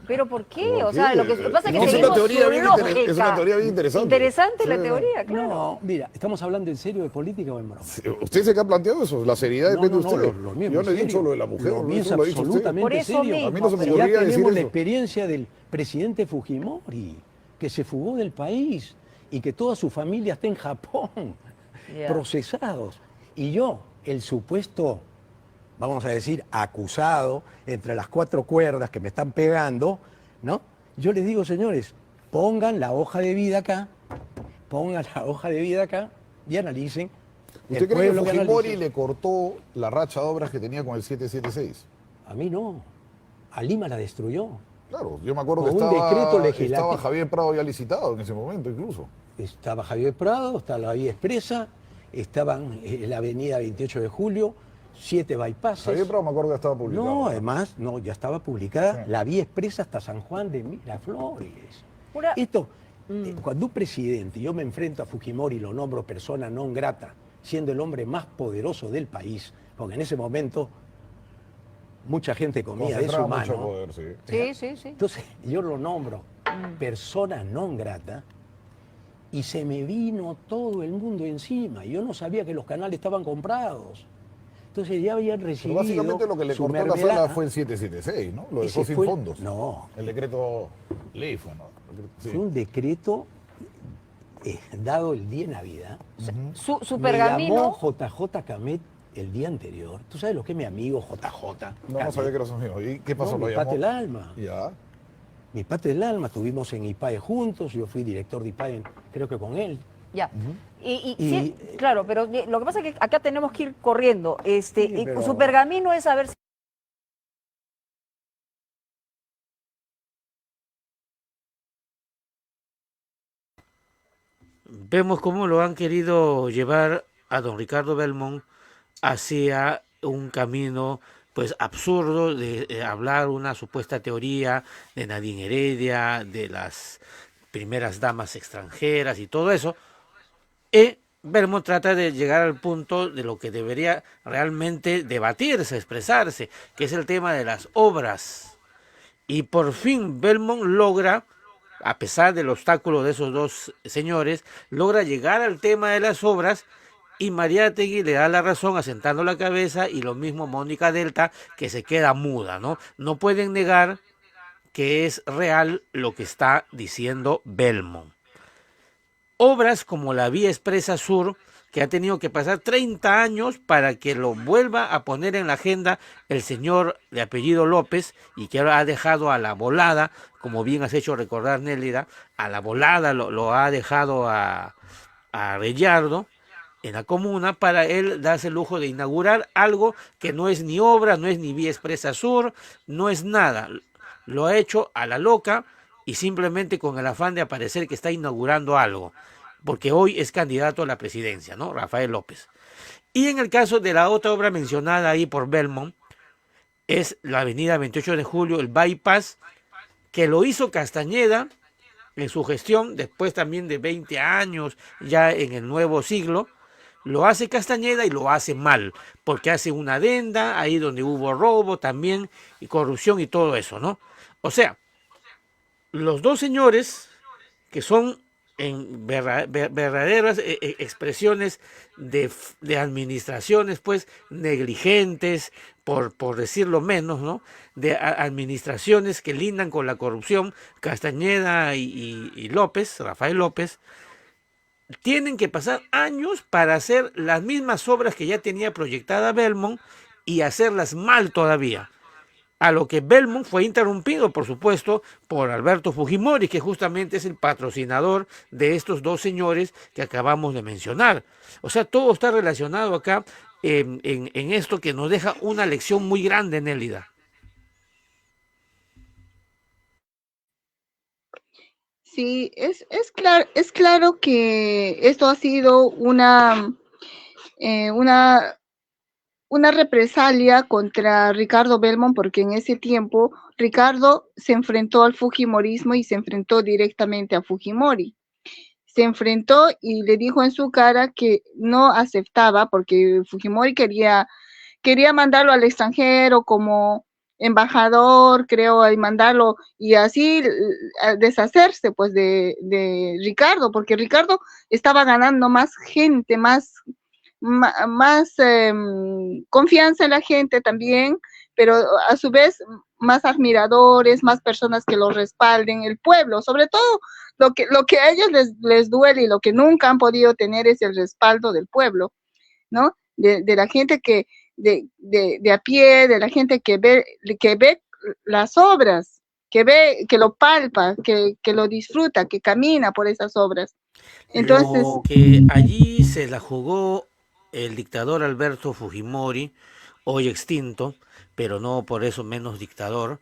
¿Pero por qué? ¿Por O sea, qué? lo que pasa es que Es una seguimos teoría su bien lógica. es una teoría bien interesante. Interesante la Sí. teoría, claro. No, mira, ¿estamos hablando en serio de política o en broma? ¿Usted se que ha planteado eso? La seriedad depende de usted. lo mío es Yo muy no he dicho serio. lo de la mujer, Lo mío es eso lo ha dicho usted. absolutamente Por eso serio. mismo, A mí no se me pero Ya ocurría decir tenemos la eso. experiencia del presidente Fujimori, que se fugó del país y que toda su familia está en Japón, Ya. procesados. Y yo, el supuesto, vamos a decir, acusado entre las cuatro cuerdas que me están pegando, ¿no? Yo les digo, señores, pongan la hoja de vida acá y analicen. ¿Usted El cree que pueblo Fujimori analice. le cortó la racha de obras que tenía con el 776? A mí no. A Lima la destruyó. Claro, yo me acuerdo que Con un decreto legislativo. estaba Javier Prado ya licitado en ese momento incluso. Estaba Javier Prado, estaba la Vía Expresa, estaban en la avenida 28 de Julio, 7 bypasses. Javier Prado me acuerdo que estaba publicado. No, además, no, ya estaba publicada Sí. la Vía Expresa hasta San Juan de Miraflores. Una- Esto, cuando un presidente, yo me enfrento a Fujimori y lo nombro persona non grata, siendo el hombre más poderoso del país, porque en ese momento mucha gente comía de su Concentraba mucho mano. poder, sí. Sí. Entonces yo lo nombro persona non grata y se me vino todo el mundo encima. Yo no sabía que los canales estaban comprados. Entonces ya habían Pero recibido básicamente lo que le su cortó la mermelada. sala fue el 776, ¿no? Lo dejó Ese sin fue- fondos. No, El decreto ley fue, ¿no? Sí. fue un decreto dado el día de Navidad. Su Me llamó pergamino. JJ Camet el día anterior. ¿Tú sabes lo que es mi amigo JJ? No Camet? sabía que era su amigo. ¿Y qué pasó? No, ¿Lo mi llamó? pata del alma. Ya. Mi pata del alma, estuvimos en IPAE juntos, yo fui director de IPAE, creo que con él. Ya. Y Y- sí, claro, pero lo que pasa es que acá tenemos que ir corriendo. Y pero- su pergamino es saber si Vemos cómo lo han querido llevar a don Ricardo Belmont hacia un camino pues absurdo de hablar una supuesta teoría de Nadine Heredia, de las primeras damas extranjeras y todo eso. Y Belmont trata de llegar al punto de lo que debería realmente debatirse, expresarse, que es el tema de las obras. Y por fin Belmont logra, a pesar del obstáculo de esos dos señores, logra llegar al tema de las obras y Mariátegui le da la razón asentando la cabeza y lo mismo Mónica Delta, que se queda muda, ¿no? No pueden negar que es real lo que está diciendo Belmont. Obras como la Vía Expresa Sur, que ha tenido que pasar 30 años para que lo vuelva a poner en la agenda el señor de apellido López y que ahora ha dejado a la volada, como bien has hecho recordar Nélida, a la volada lo ha dejado a Bellardo en la comuna para él darse el lujo de inaugurar algo que no es ni obra, no es ni Vía Expresa Sur, no es nada. Lo ha hecho a la loca y simplemente con el afán de aparecer que está inaugurando algo, porque hoy es candidato a la presidencia, ¿no? Rafael López. Y en el caso de la otra obra mencionada ahí por Belmont, es la avenida 28 de Julio, el bypass, que lo hizo Castañeda en su gestión, después también de 20 años, ya en el nuevo siglo, lo hace Castañeda y lo hace mal, porque hace una adenda, ahí donde hubo robo también, y corrupción y todo eso, ¿no? O sea, los dos señores que son en verdaderas expresiones de administraciones pues negligentes, por decirlo menos, ¿no? De administraciones que lindan con la corrupción, Castañeda y López, Rafael López, tienen que pasar años para hacer las mismas obras que ya tenía proyectada Belmont y hacerlas mal todavía. A lo que Belmont fue interrumpido, por supuesto, por Alberto Fujimori, que justamente es el patrocinador de estos dos señores que acabamos de mencionar. O sea, todo está relacionado acá en esto que nos deja una lección muy grande, Nélida. Sí, es claro que esto ha sido eh, una, una represalia contra Ricardo Belmont, porque en ese tiempo Ricardo se enfrentó al Fujimorismo y se enfrentó directamente a Fujimori. Se enfrentó y le dijo en su cara que no aceptaba, porque Fujimori quería mandarlo al extranjero como embajador, creo, y mandarlo y así deshacerse pues de Ricardo, porque Ricardo estaba ganando más gente, más confianza en la gente también, pero a su vez más admiradores, más personas que lo respalden, el pueblo, sobre todo lo que a ellos les duele y lo que nunca han podido tener es el respaldo del pueblo, ¿no? De la gente de a pie, de la gente que ve las obras, que lo palpa, que lo disfruta, que camina por esas obras. Entonces, Lo que allí se la jugó el dictador Alberto Fujimori, hoy extinto, pero no por eso menos dictador,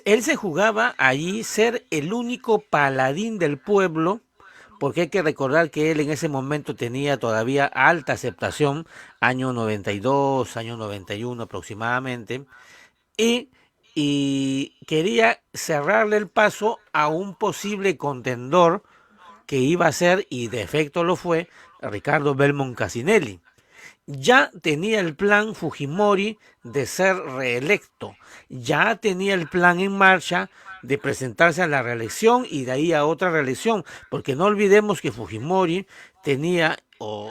él se jugaba allí ser el único paladín del pueblo, porque hay que recordar que él en ese momento tenía todavía alta aceptación, año 92, año 91 aproximadamente, y, y quería cerrarle el paso a un posible contendor que iba a ser, y de efecto lo fue, Ricardo Belmont Casinelli. Ya tenía el plan Fujimori de ser reelecto, ya tenía el plan en marcha de presentarse a la reelección y de ahí a otra reelección, porque no olvidemos que Fujimori tenía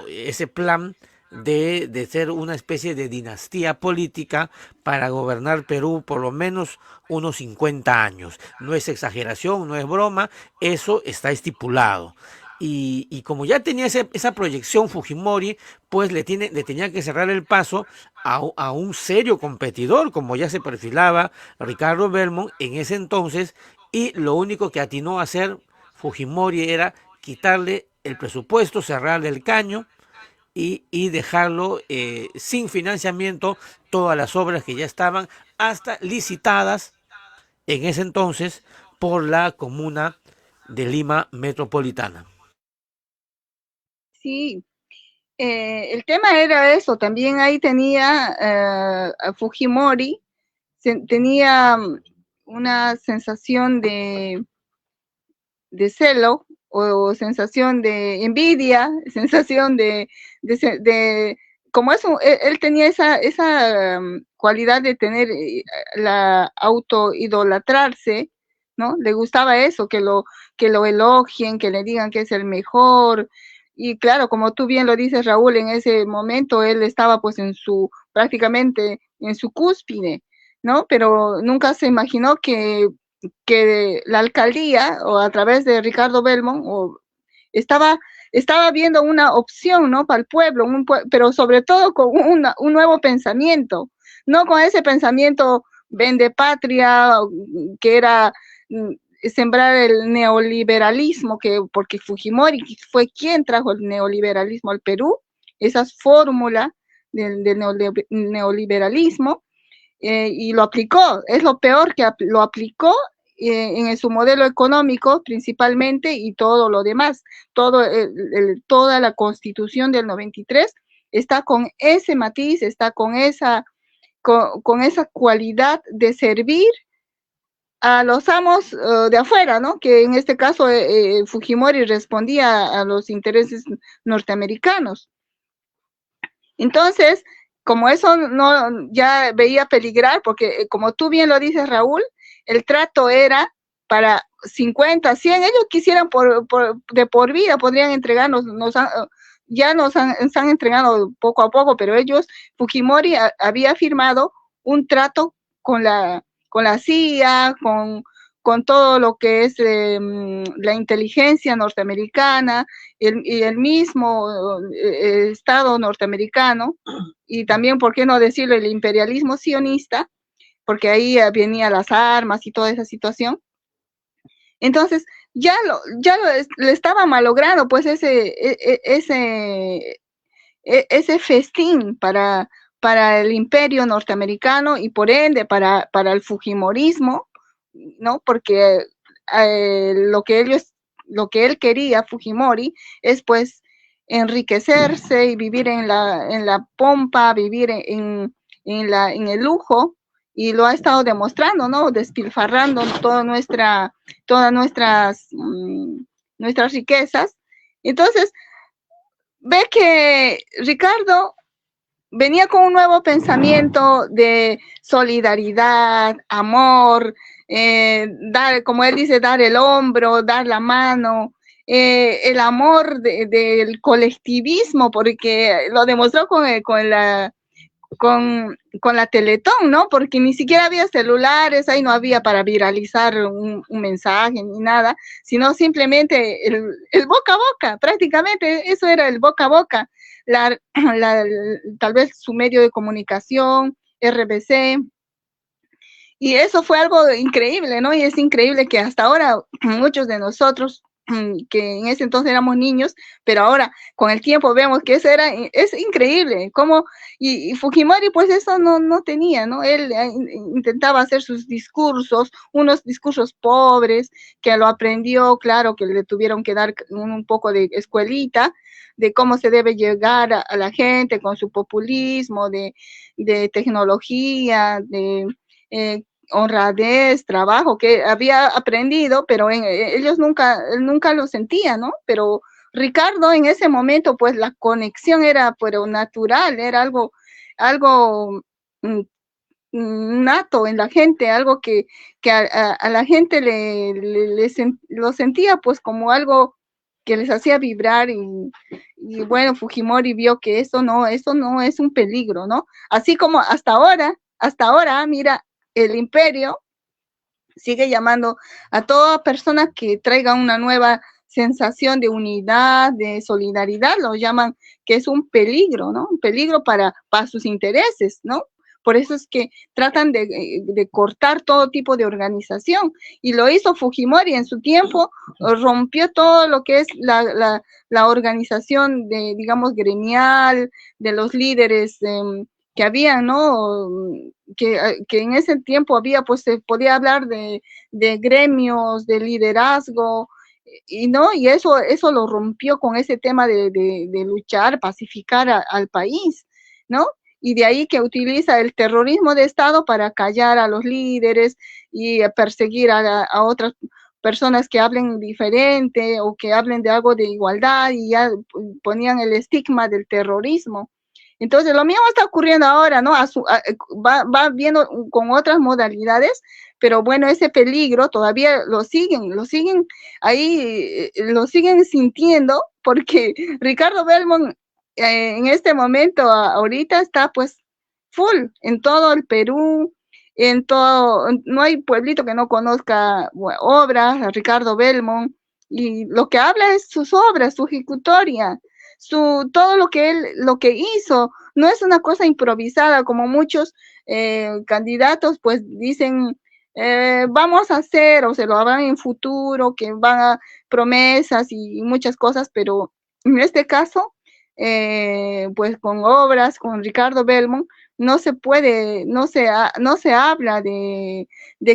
ese plan de ser una especie de dinastía política para gobernar Perú por lo menos unos 50 años. No es exageración, no es broma, eso está estipulado. Y como ya tenía esa proyección Fujimori, pues le tenía que cerrar el paso a un serio competidor, como ya se perfilaba Ricardo Belmont en ese entonces, y lo único que atinó a hacer Fujimori era quitarle el presupuesto, cerrarle el caño y dejarlo sin financiamiento todas las obras que ya estaban hasta licitadas en ese entonces por la comuna de Lima Metropolitana. sí, el tema era eso, también ahí tenía a Fujimori, tenía una sensación de celo o sensación de envidia, sensación como eso, él tenía esa cualidad de tener la autoidolatrarse, ¿no? Le gustaba eso, que lo elogien, que le digan que es el mejor. Y claro, como tú bien lo dices, Raúl, en ese momento él estaba pues prácticamente en su cúspide, ¿no? Pero nunca se imaginó que la alcaldía o a través de Ricardo Belmont estaba, estaba viendo una opción, ¿no? Para el pueblo, pero sobre todo con un nuevo pensamiento, no con ese pensamiento vende patria, que era sembrar el neoliberalismo, porque Fujimori fue quien trajo el neoliberalismo al Perú, esas fórmulas del neoliberalismo, y lo aplicó, es lo peor que lo aplicó en su modelo económico principalmente y todo lo demás, toda la constitución del 93 está con ese matiz, está con esa cualidad de servir a los amos de afuera, ¿no? Que en este caso Fujimori respondía a los intereses norteamericanos. Entonces, como eso no ya veía peligrar, porque como tú bien lo dices, Raúl, el trato era para 50, 100, ellos quisieran de por vida, podrían entregarnos, ya nos han entregado poco a poco, pero Fujimori había firmado un trato con la CIA, con todo lo que es la inteligencia norteamericana y el mismo Estado norteamericano, y también, ¿por qué no decirlo?, el imperialismo sionista, porque ahí venía las armas y toda esa situación. Entonces, le estaba malogrando pues ese festín para el imperio norteamericano y por ende para el fujimorismo, ¿no? Porque lo que él quería, Fujimori, es pues enriquecerse y vivir en la pompa, vivir en el lujo, y lo ha estado demostrando, ¿no? Despilfarrando todas nuestras riquezas. Entonces, ve que Ricardo venía con un nuevo pensamiento de solidaridad, amor, como él dice, dar el hombro, dar la mano, el amor del colectivismo, porque lo demostró con la Teletón, ¿no? Porque ni siquiera había celulares, ahí no había para viralizar un mensaje ni nada, sino simplemente el boca a boca, prácticamente eso era el boca a boca, tal vez su medio de comunicación, RBC, y eso fue algo increíble, ¿no? Y es increíble que hasta ahora muchos de nosotros que en ese entonces éramos niños, pero ahora con el tiempo vemos que es increíble, y Fujimori pues eso no tenía, ¿no? Él intentaba hacer sus discursos, unos discursos pobres, que lo aprendió, claro, que le tuvieron que dar un poco de escuelita, de cómo se debe llegar a la gente con su populismo, de tecnología, de honradez, trabajo, que había aprendido, pero ellos él nunca lo sentía, ¿no? Pero Ricardo en ese momento, pues la conexión era pero natural, era algo nato en la gente, algo que a la gente lo sentía pues como algo que les hacía vibrar, y bueno, Fujimori vio que eso no es un peligro, ¿no? Así como hasta ahora, mira, el imperio sigue llamando a toda persona que traiga una nueva sensación de unidad, de solidaridad, lo llaman que es un peligro, ¿no? Un peligro para sus intereses, ¿no? Por eso es que tratan de cortar todo tipo de organización, y lo hizo Fujimori en su tiempo, rompió todo lo que es la organización digamos, gremial, de los líderes que había, ¿no? Que en ese tiempo había, pues se podía hablar de gremios, de liderazgo, y no, y eso lo rompió con ese tema de luchar, pacificar al país, ¿no? Y de ahí que utiliza el terrorismo de Estado para callar a los líderes y perseguir a otras personas que hablen diferente o que hablen de algo de igualdad, y ya ponían el estigma del terrorismo. Entonces, lo mismo está ocurriendo ahora, ¿no? Va viendo con otras modalidades, pero bueno, ese peligro todavía lo siguen ahí, lo siguen sintiendo, porque Ricardo Belmont en este momento, ahorita está pues full en todo el Perú, no hay pueblito que no conozca obras a Ricardo Belmont, y lo que habla es sus obras, su ejecutoria, todo lo que hizo, no es una cosa improvisada como muchos candidatos pues dicen, vamos a hacer, o se lo harán en futuro, que van a promesas y muchas cosas, pero en este caso, pues con obras, con Ricardo Belmont, no se puede, no se habla de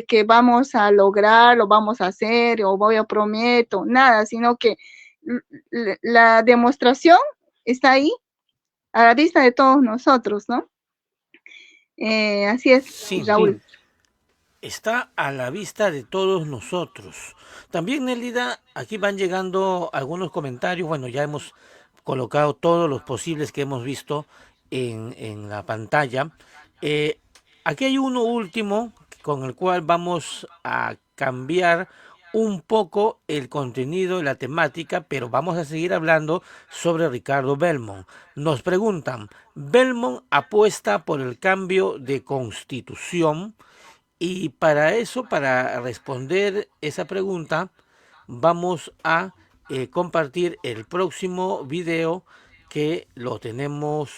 que vamos a lograr, o vamos a hacer, o voy a prometo, nada, sino que la demostración está ahí, a la vista de todos nosotros, ¿no? Así es, Sí, Raúl. está a la vista de todos nosotros. También, Nélida, aquí van llegando algunos comentarios. Bueno, ya hemos colocado todos los posibles que hemos visto en la pantalla. Aquí hay uno último con el cual vamos a cambiar un poco el contenido y la temática, pero vamos a seguir hablando sobre Ricardo Belmont. Nos preguntan, Belmont apuesta por el cambio de constitución, y para eso, para responder esa pregunta, vamos a compartir el próximo video, que lo tenemos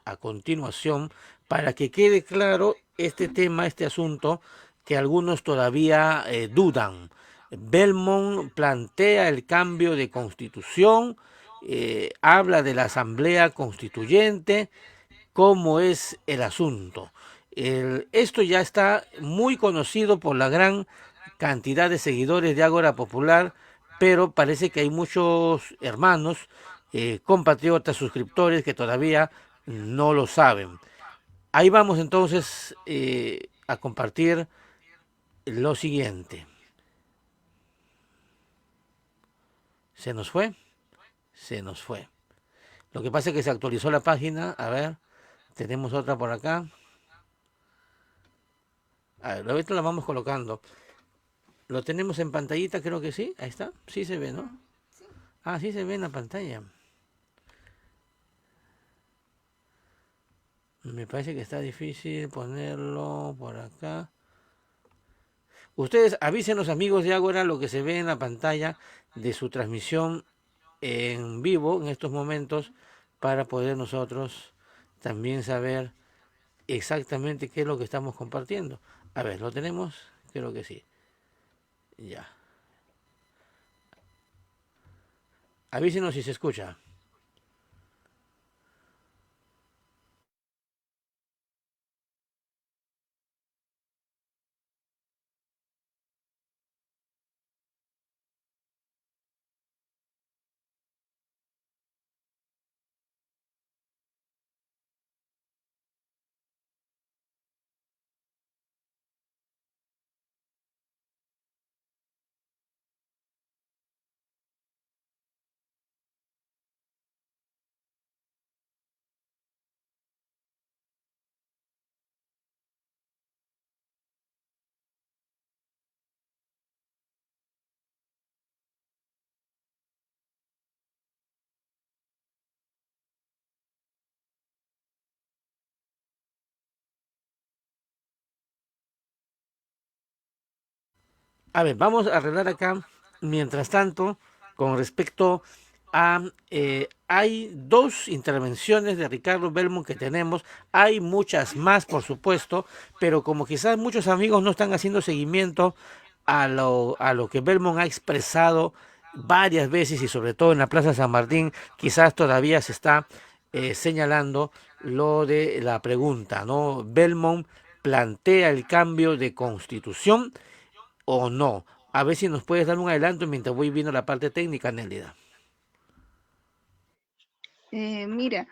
a continuación, para que quede claro este tema, este asunto, que algunos todavía dudan. Belmont plantea el cambio de constitución, habla de la Asamblea Constituyente, cómo es el asunto. Esto ya está muy conocido por la gran cantidad de seguidores de Ágora Popular, pero parece que hay muchos hermanos, compatriotas, suscriptores que todavía no lo saben. Ahí vamos entonces a compartir lo siguiente. ¿Se nos fue? Se nos fue. Lo que pasa es que se actualizó la página. A ver, tenemos otra por acá. A ver, ahorita la vamos colocando. Lo tenemos en pantallita, creo que sí. Ahí está. Sí se ve, ¿no? Sí. Ah, sí se ve en la pantalla. Me parece que está difícil ponerlo por acá. Ustedes avísenos, amigos de Ágora, lo que se ve en la pantalla de su transmisión en vivo en estos momentos, para poder nosotros también saber exactamente qué es lo que estamos compartiendo. A ver, ¿lo tenemos? Creo que sí. Ya. Avísenos si se escucha. A ver, vamos a arreglar acá, mientras tanto, con respecto a... hay dos intervenciones de Ricardo Belmont que tenemos, hay muchas más, por supuesto, pero como quizás muchos amigos no están haciendo seguimiento a lo que Belmont ha expresado varias veces, y sobre todo en la Plaza San Martín, quizás todavía se está señalando lo de la pregunta, ¿no? Belmont plantea el cambio de constitución o no. A ver si nos puedes dar un adelanto mientras voy viendo la parte técnica, Nélida. Mira,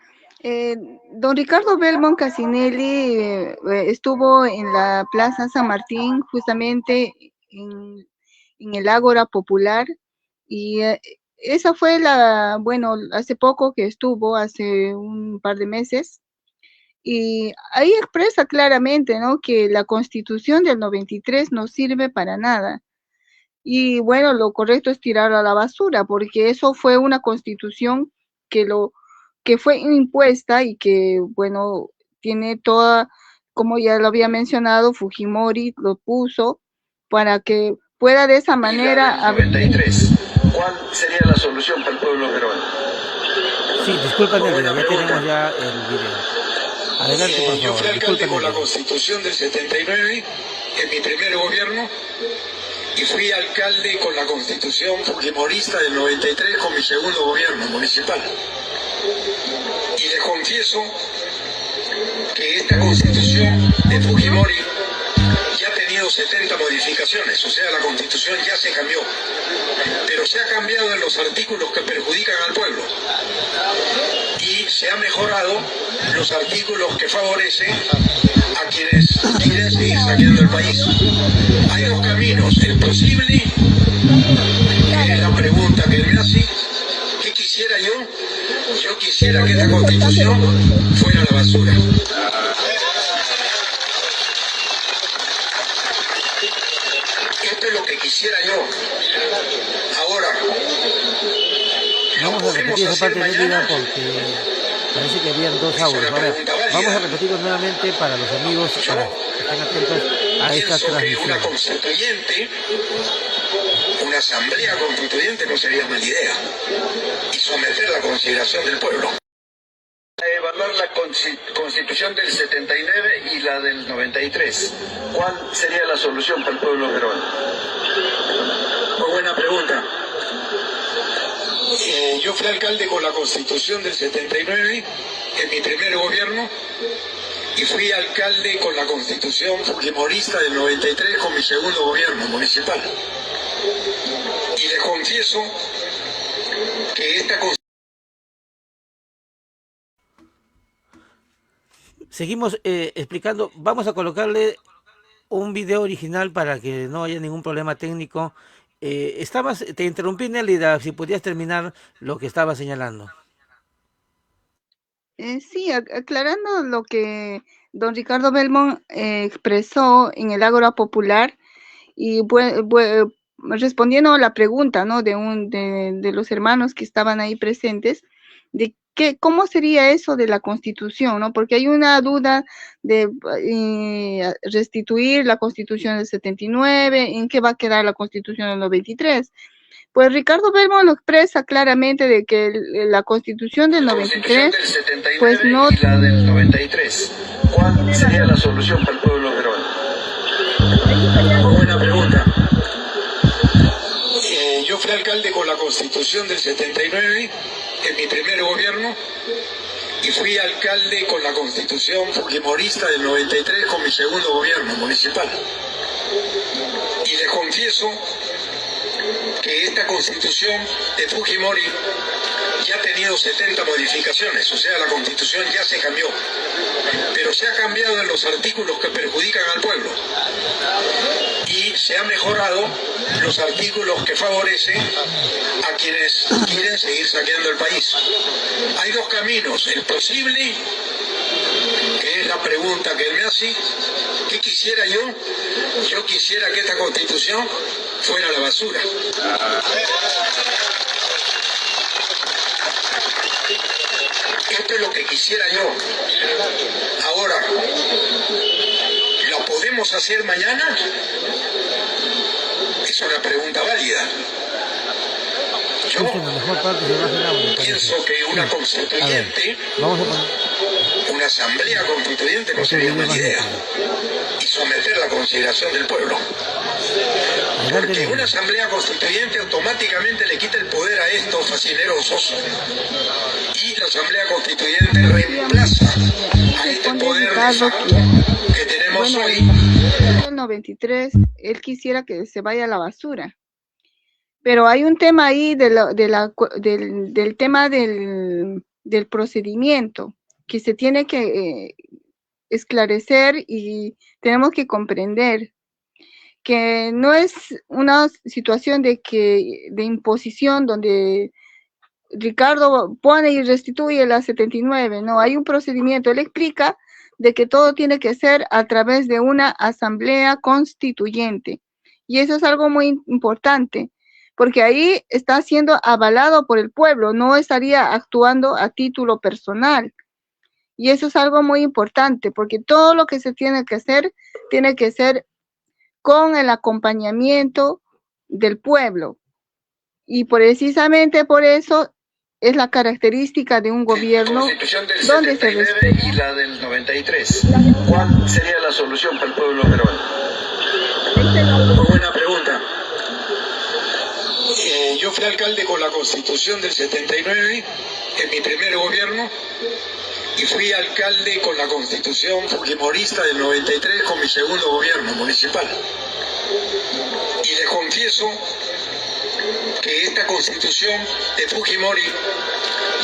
don Ricardo Belmont Casinelli estuvo en la Plaza San Martín, justamente en el Ágora Popular, y esa fue bueno, hace poco que estuvo, hace un par de meses, y ahí expresa claramente, ¿no?, que la Constitución del 93 no sirve para nada. Y bueno, lo correcto es tirarla a la basura, porque eso fue una Constitución que fue impuesta y que, bueno, tiene toda, como ya lo había mencionado, Fujimori lo puso para que pueda de esa manera... 93. ¿Cuál sería la solución para el pueblo peruano? Sí, disculpa, Nélida, ya tenemos ya el video. Adelante, por favor. Yo fui alcalde con la Constitución del 79 en mi primer gobierno, y fui alcalde con la Constitución fujimorista del 93 con mi segundo gobierno municipal. Y les confieso que esta Constitución de Fujimori ya ha tenido 70 modificaciones, o sea, la Constitución ya se cambió, pero se ha cambiado en los artículos que perjudican al pueblo, y se ha mejorado los artículos que favorecen a quienes quieren seguir saqueando el país. Hay dos caminos, el posible, que es la pregunta que él me hace. ¿Qué quisiera yo? Yo quisiera que esta Constitución fuera a la basura. Esto es lo que quisiera yo. Ahora, Vamos a repetir esa parte de vida porque parece que habían dos audios. A ver, vamos a repetirlo nuevamente para los amigos, para que estén atentos a esta pienso que transmisión. una constituyente, una asamblea constituyente no sería mala idea. Y someterla a consideración del pueblo. Evaluar la constitución del 79 y la del 93. ¿Cuál sería la solución para el pueblo peruano? Muy buena pregunta. Yo fui alcalde con la constitución del 79 en mi primer gobierno y fui alcalde con la constitución fujimorista del 93 con mi segundo gobierno municipal. Y les confieso que esta constitución... Seguimos explicando. Vamos a colocarle un video original para que no haya ningún problema técnico. Te interrumpí, Nélida, si podías terminar lo que estaba señalando. Sí, aclarando lo que don Ricardo Belmont expresó en el Ágora Popular y respondiendo a la pregunta, ¿no?, de los hermanos que estaban ahí presentes, de cómo sería eso de la Constitución, ¿no? Porque hay una duda de restituir la Constitución del 79, ¿en qué va a quedar la Constitución del 93? Pues Ricardo Belmont lo expresa claramente de que la Constitución del 93, del 79 pues no... y la del 93. ¿Cuál sería la solución para el pueblo peruano? Muy buena pregunta. Yo fui alcalde con la constitución del 79 en mi primer gobierno y fui alcalde con la constitución fujimorista del 93 con mi segundo gobierno municipal. Y les confieso que esta constitución de Fujimori ya ha tenido 70 modificaciones, o sea, la constitución ya se cambió, pero se ha cambiado en los artículos que perjudican al pueblo y se han mejorado los artículos que favorecen a quienes quieren seguir saqueando el país. Hay dos caminos, el posible, que es la pregunta que él me hace. ¿Qué quisiera yo? Yo quisiera que esta constitución fuera a la basura. Esto es lo que quisiera yo. Ahora, ¿lo podemos hacer mañana? Es una pregunta válida. Yo pienso que una constituyente, una asamblea constituyente no sería mala idea, y someterla a consideración del pueblo. Porque una asamblea constituyente automáticamente le quita el poder a estos fascinerosos y la asamblea constituyente reemplaza a este poder de facto que tenemos hoy. En el 93 él quisiera que se vaya a la basura. Pero hay un tema ahí del tema del procedimiento que se tiene que esclarecer y tenemos que comprender que no es una situación de imposición donde Ricardo pone y restituye la 79, no, hay un procedimiento. Él explica de que todo tiene que ser a través de una asamblea constituyente y eso es algo muy importante, porque ahí está siendo avalado por el pueblo, no estaría actuando a título personal. Y eso es algo muy importante, porque todo lo que se tiene que ser con el acompañamiento del pueblo. Y precisamente por eso es la característica de un gobierno donde se respeta. Y la del 93. ¿Cuál sería la solución para el pueblo peruano? Muy buena pregunta. Yo fui alcalde con la constitución del 79 en mi primer gobierno y fui alcalde con la constitución fujimorista del 93 con mi segundo gobierno municipal. Y les confieso que esta constitución de Fujimori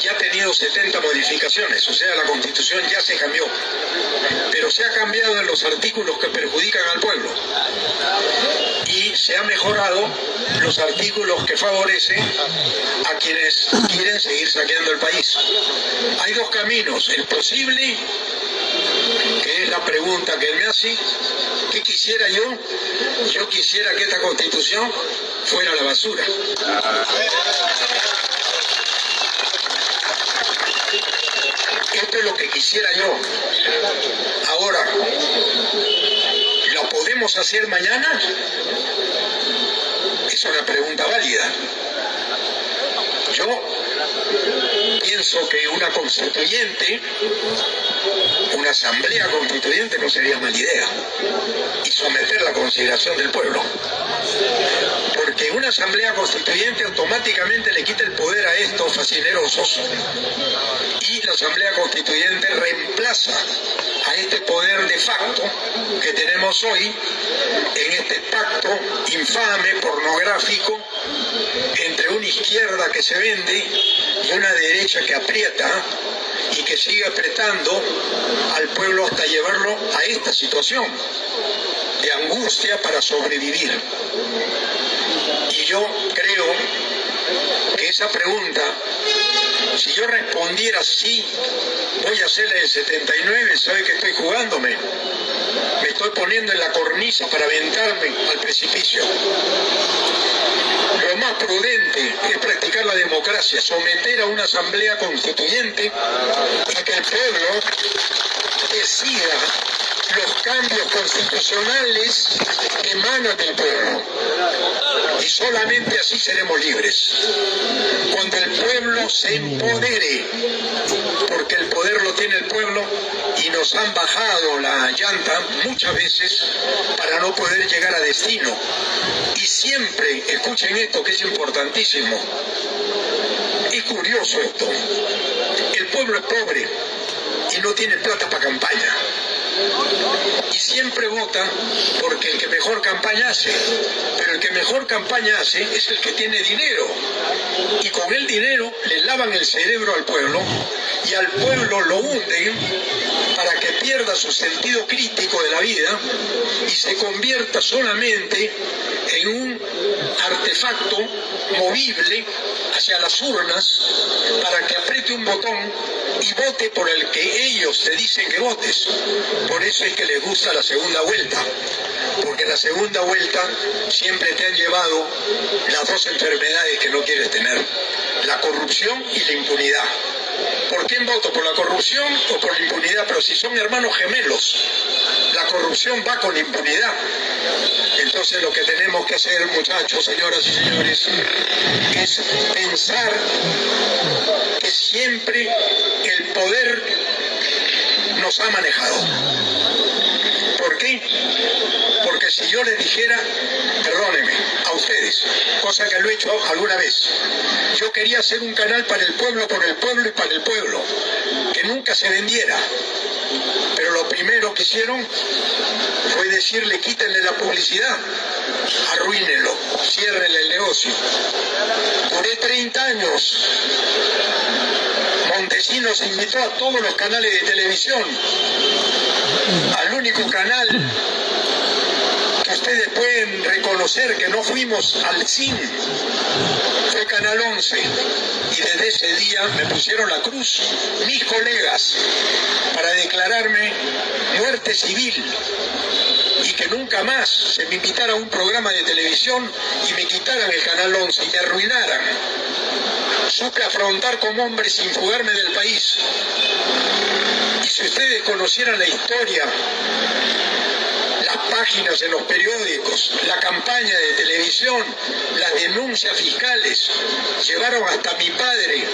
ya ha tenido 70 modificaciones, o sea, la constitución ya se cambió, pero se ha cambiado en los artículos que perjudican al pueblo y se han mejorado los artículos que favorecen a quienes quieren seguir saqueando el país. Hay dos caminos, el posible, que es la pregunta que él me hace. ¿Qué quisiera yo? Yo quisiera que esta Constitución fuera a la basura. Esto es lo que quisiera yo. Ahora, ¿lo podemos hacer mañana? Es una pregunta válida. Yo pienso que una constituyente, una asamblea constituyente no sería mala idea, y someterla a consideración del pueblo. Porque una asamblea constituyente automáticamente le quita el poder a estos fascinerosos, y la asamblea constituyente reemplaza a este poder de facto que tenemos hoy en este pacto infame, pornográfico, entre una izquierda que se vende y una derecha que aprieta y que sigue apretando al pueblo hasta llevarlo a esta situación de angustia para sobrevivir. Y yo creo que esa pregunta, si yo respondiera sí, voy a hacerla del 79, ¿sabe que estoy jugándome? Me estoy poniendo en la cornisa para aventarme al precipicio. Lo más prudente es practicar la democracia, someter a una asamblea constituyente y que el pueblo decida los cambios constitucionales que emanan del pueblo. Y solamente así seremos libres. Cuando el pueblo se empodere, porque el poder lo tiene el pueblo y nos han bajado la llanta muchas veces para no poder llegar a destino. Y siempre, escuchen esto que es importantísimo, es curioso esto, el pueblo es pobre y no tiene plata para campaña. Y siempre vota porque el que mejor campaña hace, pero el que mejor campaña hace es el que tiene dinero, y con el dinero le lavan el cerebro al pueblo y al pueblo lo hunden para que pierda su sentido crítico de la vida y se convierta solamente en un artefacto movible hacia las urnas para que apriete un botón y vote por el que ellos te dicen que votes. Por eso es que les gusta la segunda vuelta, porque en la segunda vuelta siempre te han llevado las dos enfermedades que no quieres tener, la corrupción y la impunidad. ¿Por quién voto? ¿Por la corrupción o por la impunidad? Pero si son hermanos gemelos, la corrupción va con la impunidad. Entonces lo que tenemos que hacer, muchachos, señoras y señores, es pensar que siempre el poder nos ha manejado. ¿Por qué? Porque si yo les dijera, perdónenme, a ustedes, cosa que lo he hecho alguna vez, yo quería hacer un canal para el pueblo, por el pueblo y para el pueblo, que nunca se vendiera. Pero lo primero que hicieron fue decirle, quítenle la publicidad, arruínenlo, ciérrenle el negocio. Duré 30 años. Montesinos invitó a todos los canales de televisión, al único canal que ustedes pueden reconocer que no fuimos al cine, fue Canal 11, y desde ese día me pusieron la cruz mis colegas para declararme muerte civil y que nunca más se me invitara a un programa de televisión y me quitaran el Canal 11 y me arruinaran. Supe afrontar como hombre sin fugarme del país. Y si ustedes conocieran la historia, las páginas en los periódicos, la campaña de televisión, las denuncias fiscales, llevaron hasta a mi padre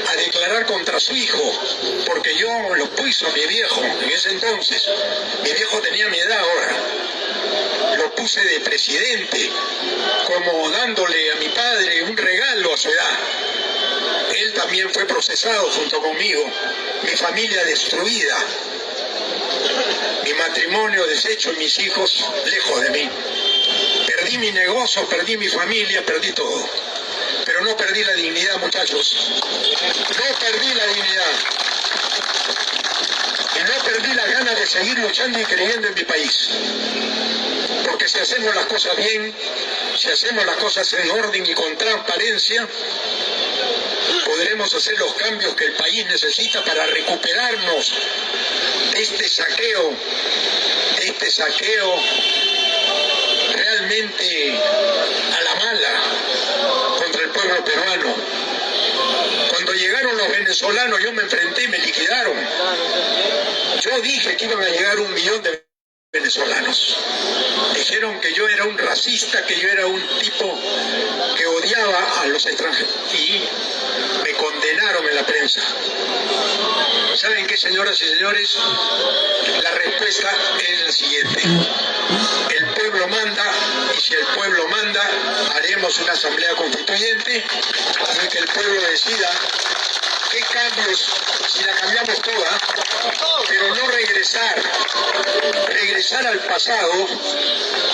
a declarar contra su hijo, porque yo lo puso a mi viejo en ese entonces. Mi viejo tenía mi edad ahora. Lo puse de presidente, como dándole a mi padre un regalo a su edad. Él también fue procesado junto conmigo, mi familia destruida, mi matrimonio deshecho y mis hijos lejos de mí. Perdí mi negocio, perdí mi familia, perdí todo. Pero no perdí la dignidad, muchachos. No perdí la dignidad. Y no perdí las ganas de seguir luchando y creyendo en mi país. Porque si hacemos las cosas bien, si hacemos las cosas en orden y con transparencia, podremos hacer los cambios que el país necesita para recuperarnos este saqueo realmente a la mala contra el pueblo peruano. Cuando llegaron los venezolanos yo me enfrenté, me liquidaron. Yo dije que iban a llegar 1 millón de venezolanos. Dijeron que yo era un racista, que yo era un tipo que odiaba a los extranjeros y me condenaron en la prensa. ¿Saben qué, señoras y señores? La respuesta es la siguiente. El pueblo manda, y si el pueblo manda, haremos una asamblea constituyente y que el pueblo decida qué cambios, si la cambiamos toda, pero no regresar al pasado,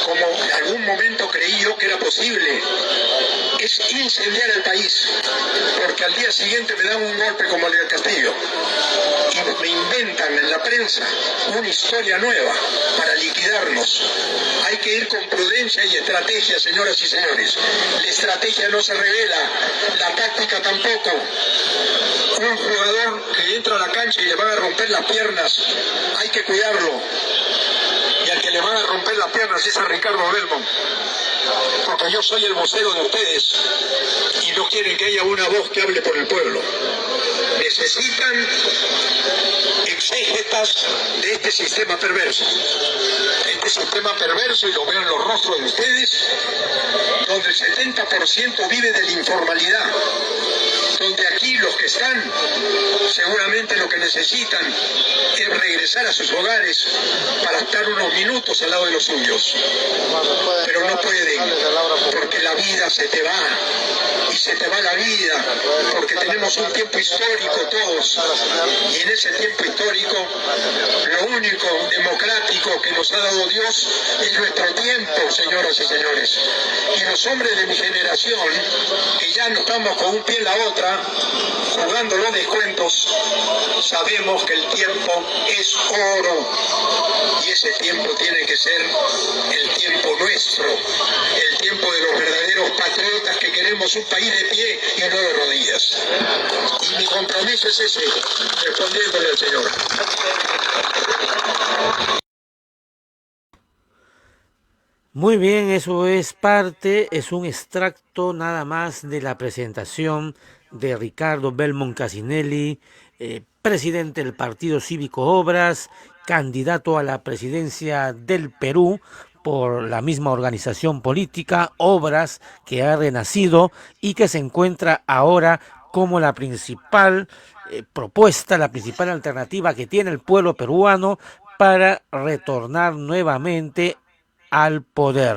como en algún momento creí yo que era posible, es incendiar el país, porque al día siguiente me dan un golpe como el del Castillo, y me inventan en la prensa una historia nueva para liquidarnos. Hay que ir con prudencia y estrategia, señoras y señores. La estrategia no se revela, la táctica tampoco. Un jugador que entra a la cancha y le van a romper las piernas, hay que cuidarlo. Y al que le van a romper las piernas es a Ricardo Belmont. Porque yo soy el vocero de ustedes y no quieren que haya una voz que hable por el pueblo. Necesitan exégetas de este sistema perverso. Este sistema perverso, y lo veo en los rostros de ustedes, donde el 70% vive de la informalidad, donde aquí los que están seguramente lo que necesitan es regresar a sus hogares para estar unos minutos al lado de los suyos, pero no pueden, porque la vida se te va, y se te va la vida, porque tenemos un tiempo histórico todos, y en ese tiempo histórico lo único democrático que nos ha dado Dios es nuestro tiempo, señoras y señores. Y los hombres de mi generación, que ya no estamos con un pie en la otra, jugando los descuentos, sabemos que el tiempo es oro, y ese tiempo tiene que ser el tiempo nuestro, el tiempo de los verdaderos patriotas que queremos un país de pie y no de rodillas. Y mi compromiso es ese, respondiéndole al señor. Muy bien, eso es un extracto nada más de la presentación de Ricardo Belmont Cassinelli, presidente del Partido Cívico Obras, candidato a la presidencia del Perú por la misma organización política, Obras, que ha renacido y que se encuentra ahora como la principal propuesta, la principal alternativa que tiene el pueblo peruano para retornar nuevamente al poder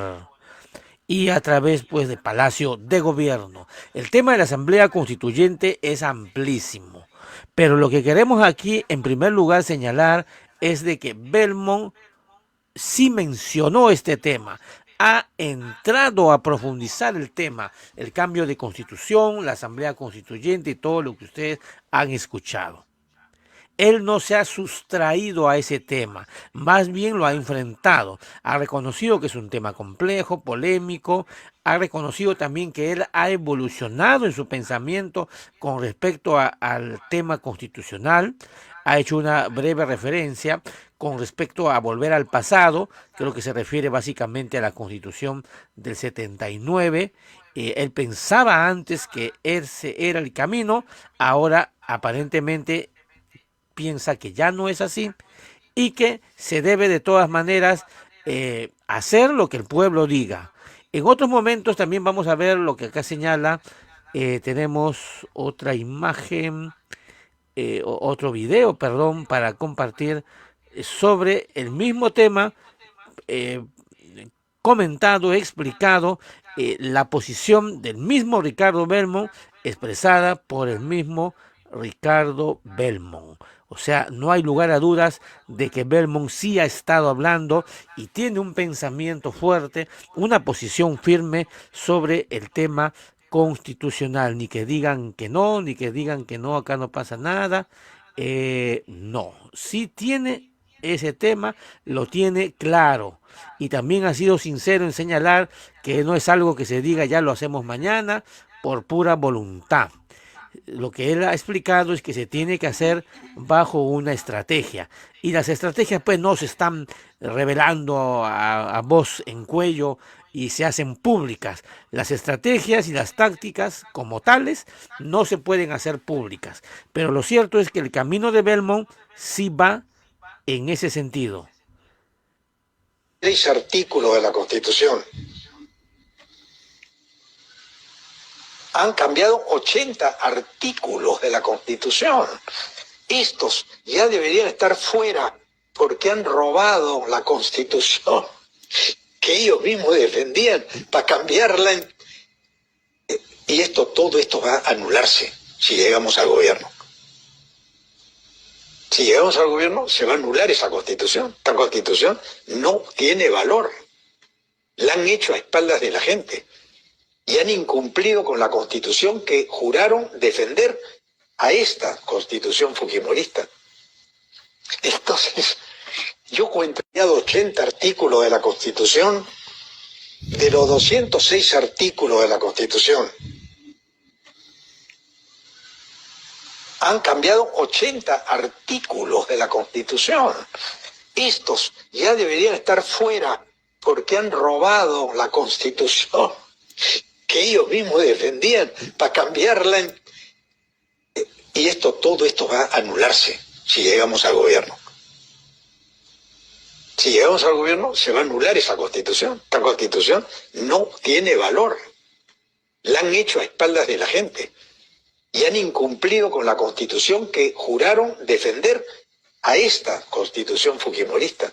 y a través pues de Palacio de Gobierno. El tema de la Asamblea Constituyente es amplísimo, pero lo que queremos aquí en primer lugar señalar es de que Belmont sí mencionó este tema, ha entrado a profundizar el tema, el cambio de constitución, la Asamblea Constituyente y todo lo que ustedes han escuchado. Él no se ha sustraído a ese tema, más bien lo ha enfrentado. Ha reconocido que es un tema complejo, polémico, ha reconocido también que él ha evolucionado en su pensamiento con respecto al tema constitucional. Ha hecho una breve referencia con respecto a volver al pasado, creo que se refiere básicamente a la Constitución del 79. Él pensaba antes que ese era el camino, ahora aparentemente piensa que ya no es así y que se debe de todas maneras hacer lo que el pueblo diga. En otros momentos también vamos a ver lo que acá señala. Tenemos otra imagen, otro video, perdón, para compartir sobre el mismo tema, comentado, explicado, la posición del mismo Ricardo Belmont expresada por el mismo Ricardo Belmont. O sea, no hay lugar a dudas de que Belmont sí ha estado hablando y tiene un pensamiento fuerte, una posición firme sobre el tema constitucional. Ni que digan que no, ni que digan que no, acá no pasa nada. No, sí tiene ese tema, lo tiene claro. Y también ha sido sincero en señalar que no es algo que se diga ya lo hacemos mañana por pura voluntad. Lo que él ha explicado es que se tiene que hacer bajo una estrategia. Y las estrategias pues no se están revelando a voz en cuello y se hacen públicas. Las estrategias y las tácticas como tales no se pueden hacer públicas. Pero lo cierto es que el camino de Belmont sí va en ese sentido. 6 artículos de la Constitución. Han cambiado 80 artículos de la Constitución. Estos ya deberían estar fuera porque han robado la Constitución que ellos mismos defendían para cambiarla. Y todo esto va a anularse si llegamos al gobierno. Si llegamos al gobierno, se va a anular esa Constitución. Esta Constitución no tiene valor. La han hecho a espaldas de la gente. Y han incumplido con la Constitución que juraron defender a esta Constitución fujimorista. Entonces, yo cuento ya 80 artículos de la Constitución, de los 206 artículos de la Constitución. Han cambiado 80 artículos de la Constitución. Estos ya deberían estar fuera porque han robado la Constitución que ellos mismos defendían para cambiarla. Y todo esto va a anularse si llegamos al gobierno. Si llegamos al gobierno, se va a anular esa Constitución. Esta Constitución no tiene valor. La han hecho a espaldas de la gente. Y han incumplido con la Constitución que juraron defender a esta Constitución fujimorista.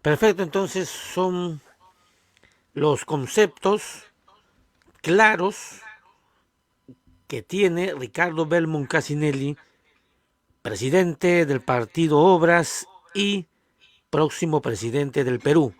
Perfecto, entonces son los conceptos claros que tiene Ricardo Belmont Cassinelli, presidente del Partido Obras y próximo presidente del Perú.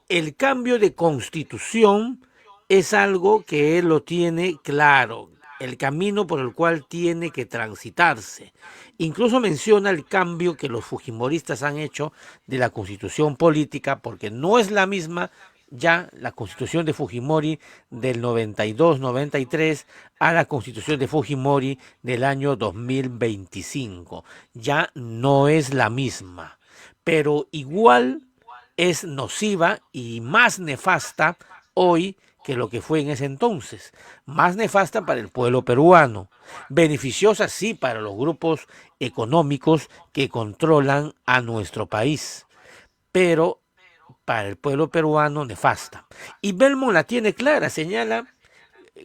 El cambio de constitución es algo que él lo tiene claro, el camino por el cual tiene que transitarse. Incluso menciona el cambio que los fujimoristas han hecho de la constitución política, porque no es la misma ya la constitución de Fujimori del 92-93 a la constitución de Fujimori del año 2025. Ya no es la misma, pero igual es nociva y más nefasta hoy que lo que fue en ese entonces. Más nefasta para el pueblo peruano, beneficiosa sí para los grupos económicos que controlan a nuestro país, pero para el pueblo peruano nefasta. Y Belmont la tiene clara, señala,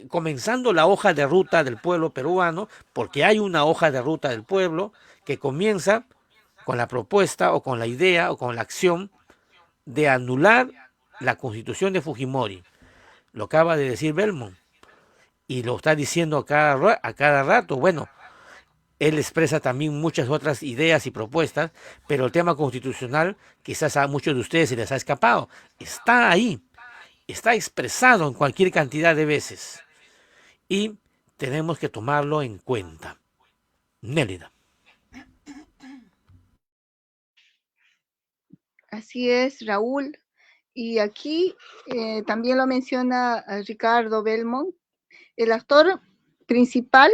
comenzando la hoja de ruta del pueblo peruano, porque hay una hoja de ruta del pueblo que comienza con la propuesta o con la idea o con la acción de anular la constitución de Fujimori. Lo acaba de decir Belmont y lo está diciendo a cada rato. Bueno, él expresa también muchas otras ideas y propuestas, pero el tema constitucional quizás a muchos de ustedes se les ha escapado. Está ahí, está expresado en cualquier cantidad de veces y tenemos que tomarlo en cuenta. Nélida. Así es, Raúl. Y aquí también lo menciona Ricardo Belmont. El actor principal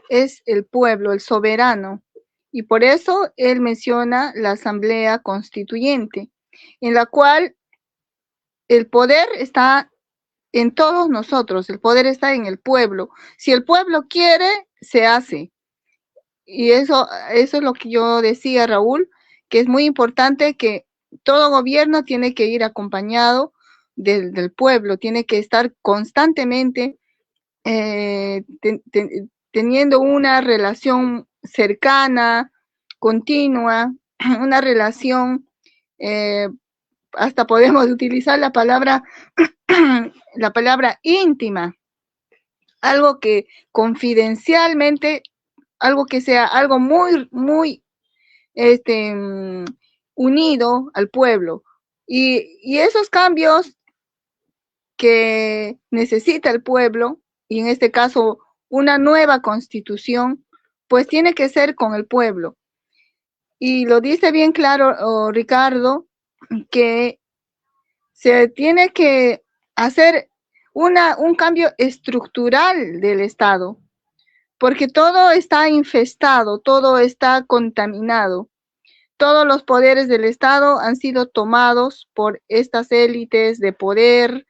es el pueblo, el soberano. Y por eso él menciona la Asamblea Constituyente, en la cual el poder está en todos nosotros, el poder está en el pueblo. Si el pueblo quiere, se hace. Y eso es lo que yo decía, Raúl, que es muy importante que todo gobierno tiene que ir acompañado del pueblo, tiene que estar constantemente teniendo una relación cercana, continua, una relación, hasta podemos utilizar la palabra íntima, algo que confidencialmente, algo que sea algo muy, muy unido al pueblo. Y esos cambios que necesita el pueblo, y en este caso una nueva constitución, pues tiene que ser con el pueblo. Y lo dice bien claro Ricardo, que se tiene que hacer un cambio estructural del Estado, porque todo está infestado, todo está contaminado. Todos los poderes del Estado han sido tomados por estas élites de poder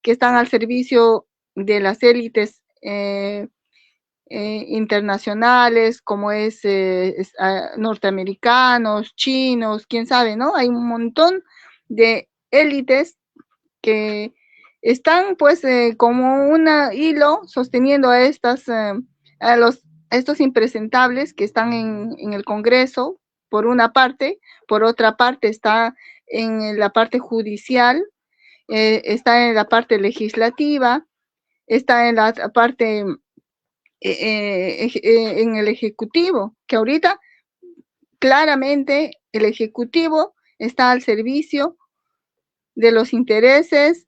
que están al servicio de las élites internacionales, como norteamericanos, chinos, quién sabe, ¿no? Hay un montón de élites que están pues como un hilo sosteniendo a estos impresentables que están en el Congreso, por una parte, por otra parte está en la parte judicial, está en la parte legislativa, está en la parte en el ejecutivo, que ahorita claramente el ejecutivo está al servicio de los intereses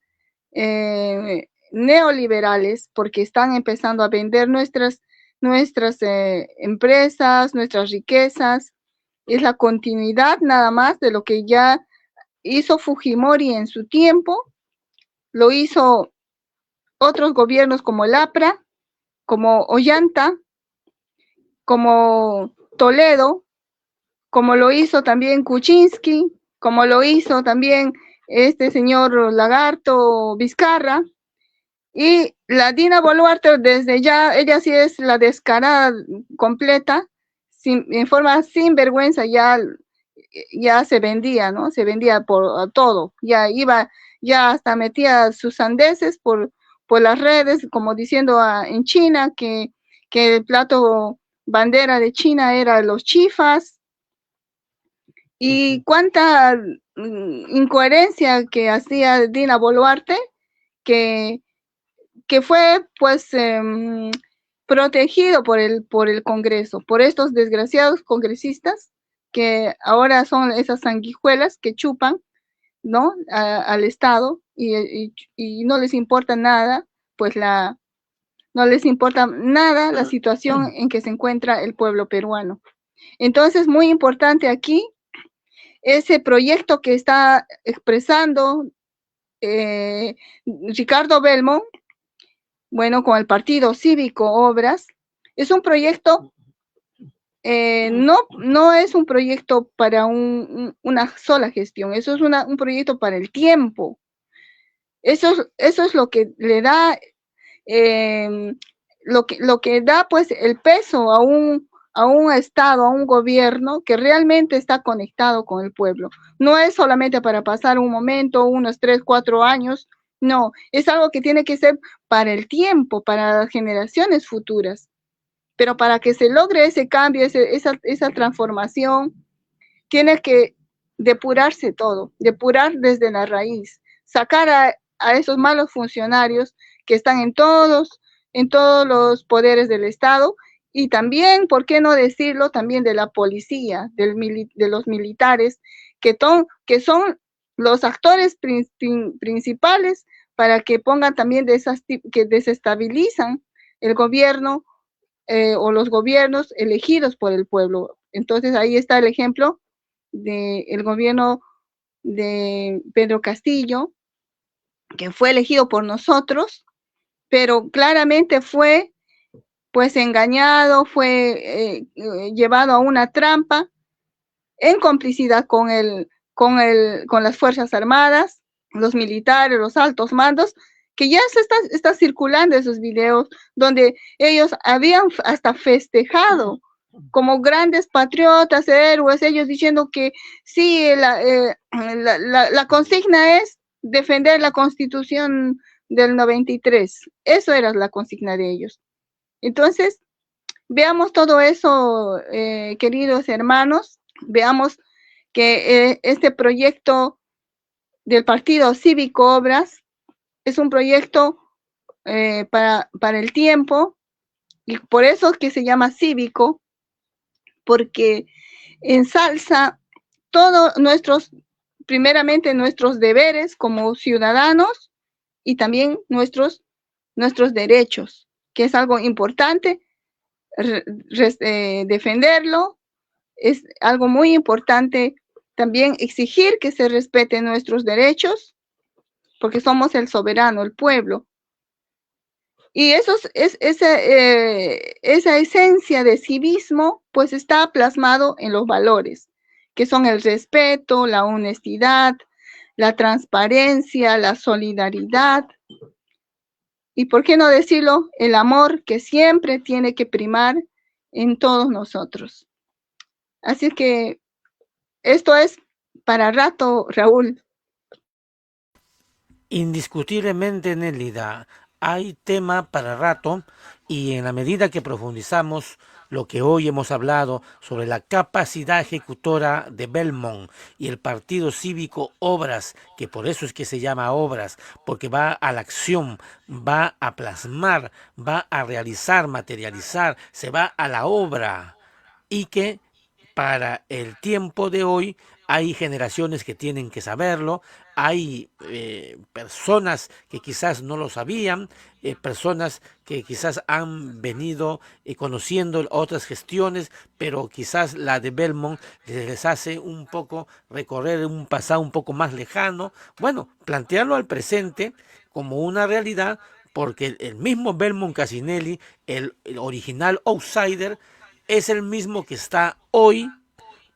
neoliberales, porque están empezando a vender nuestras empresas, nuestras riquezas. Es la continuidad nada más de lo que ya hizo Fujimori en su tiempo, lo hizo otros gobiernos como el APRA, como Ollanta, como Toledo, como lo hizo también Kuczynski, como lo hizo también este señor Lagarto Vizcarra, y la Dina Boluarte desde ya, ella sí es la descarada completa, en forma sin vergüenza, ya se vendía, ¿no? Se vendía por todo, ya iba, ya hasta metía sus sandeces por las redes, como diciendo en China que el plato bandera de China era los chifas, y cuánta incoherencia que hacía Dina Boluarte, que fue pues protegido por el Congreso, por estos desgraciados congresistas que ahora son esas sanguijuelas que chupan, ¿no? Al Estado y no les importa nada, pues no les importa nada la situación en que se encuentra el pueblo peruano. Entonces, muy importante aquí, ese proyecto que está expresando Ricardo Belmont, bueno, con el Partido Cívico Obras, es un proyecto, no es un proyecto para una sola gestión, eso es un proyecto para el tiempo. Eso es lo que le da, lo que da pues el peso a un Estado, a un gobierno que realmente está conectado con el pueblo. No es solamente para pasar un momento, unos 3, 4 años, no, es algo que tiene que ser para el tiempo, para las generaciones futuras. Pero para que se logre ese cambio, esa transformación, tiene que depurarse todo, depurar desde la raíz, sacar a esos malos funcionarios que están en todos los poderes del Estado, y también, ¿por qué no decirlo?, también de la policía, de los militares, que son los actores principales para que pongan también que desestabilizan el gobierno o los gobiernos elegidos por el pueblo. Entonces ahí está el ejemplo del gobierno de Pedro Castillo, que fue elegido por nosotros, pero claramente fue pues engañado, fue llevado a una trampa en complicidad con las Fuerzas Armadas, los militares, los altos mandos, que ya se está circulando esos videos donde ellos habían hasta festejado como grandes patriotas, héroes, ellos diciendo que sí, la consigna es defender la Constitución del 93. Eso era la consigna de ellos. Entonces, veamos todo eso, queridos hermanos, veamos que este proyecto del Partido Cívico Obras es un proyecto para el tiempo, y por eso es que se llama cívico, porque ensalza primeramente nuestros deberes como ciudadanos y también nuestros derechos, que es algo importante defenderlo. Es algo muy importante también exigir que se respeten nuestros derechos, porque somos el soberano, el pueblo. Y esa esencia de civismo, pues está plasmado en los valores, que son el respeto, la honestidad, la transparencia, la solidaridad, y por qué no decirlo, el amor que siempre tiene que primar en todos nosotros. Así que esto es para rato, Raúl. Indiscutiblemente, Nélida, hay tema para rato y en la medida que profundizamos lo que hoy hemos hablado sobre la capacidad ejecutora de Belmont y el Partido Cívico Obras, que por eso es que se llama Obras, porque va a la acción, va a plasmar, va a realizar, materializar, se va a la obra, y que para el tiempo de hoy hay generaciones que tienen que saberlo, hay personas que quizás no lo sabían, personas que quizás han venido conociendo otras gestiones, pero quizás la de Belmont les hace un poco recorrer un pasado un poco más lejano. Bueno, plantearlo al presente como una realidad, porque el mismo Belmont Cassinelli, el original outsider, es el mismo que está hoy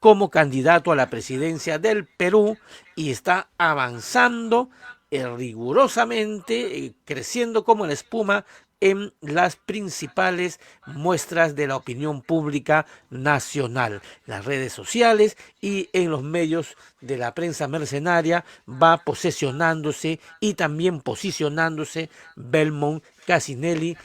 como candidato a la presidencia del Perú y está avanzando rigurosamente, creciendo como la espuma en las principales muestras de la opinión pública nacional, las redes sociales y en los medios de la prensa mercenaria. Va posesionándose y también posicionándose Belmont Cassinelli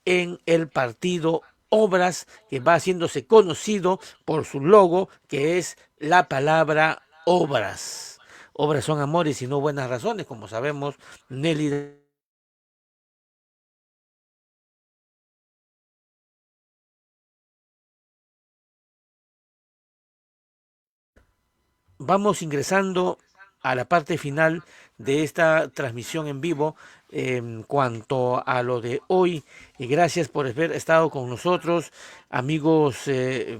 en el partido Obras, que va haciéndose conocido por su logo, que es la palabra obras. Obras son amores y no buenas razones, como sabemos, Nelly. Vamos ingresando a la parte final de esta transmisión en vivo en cuanto a lo de hoy. Y gracias por haber estado con nosotros, amigos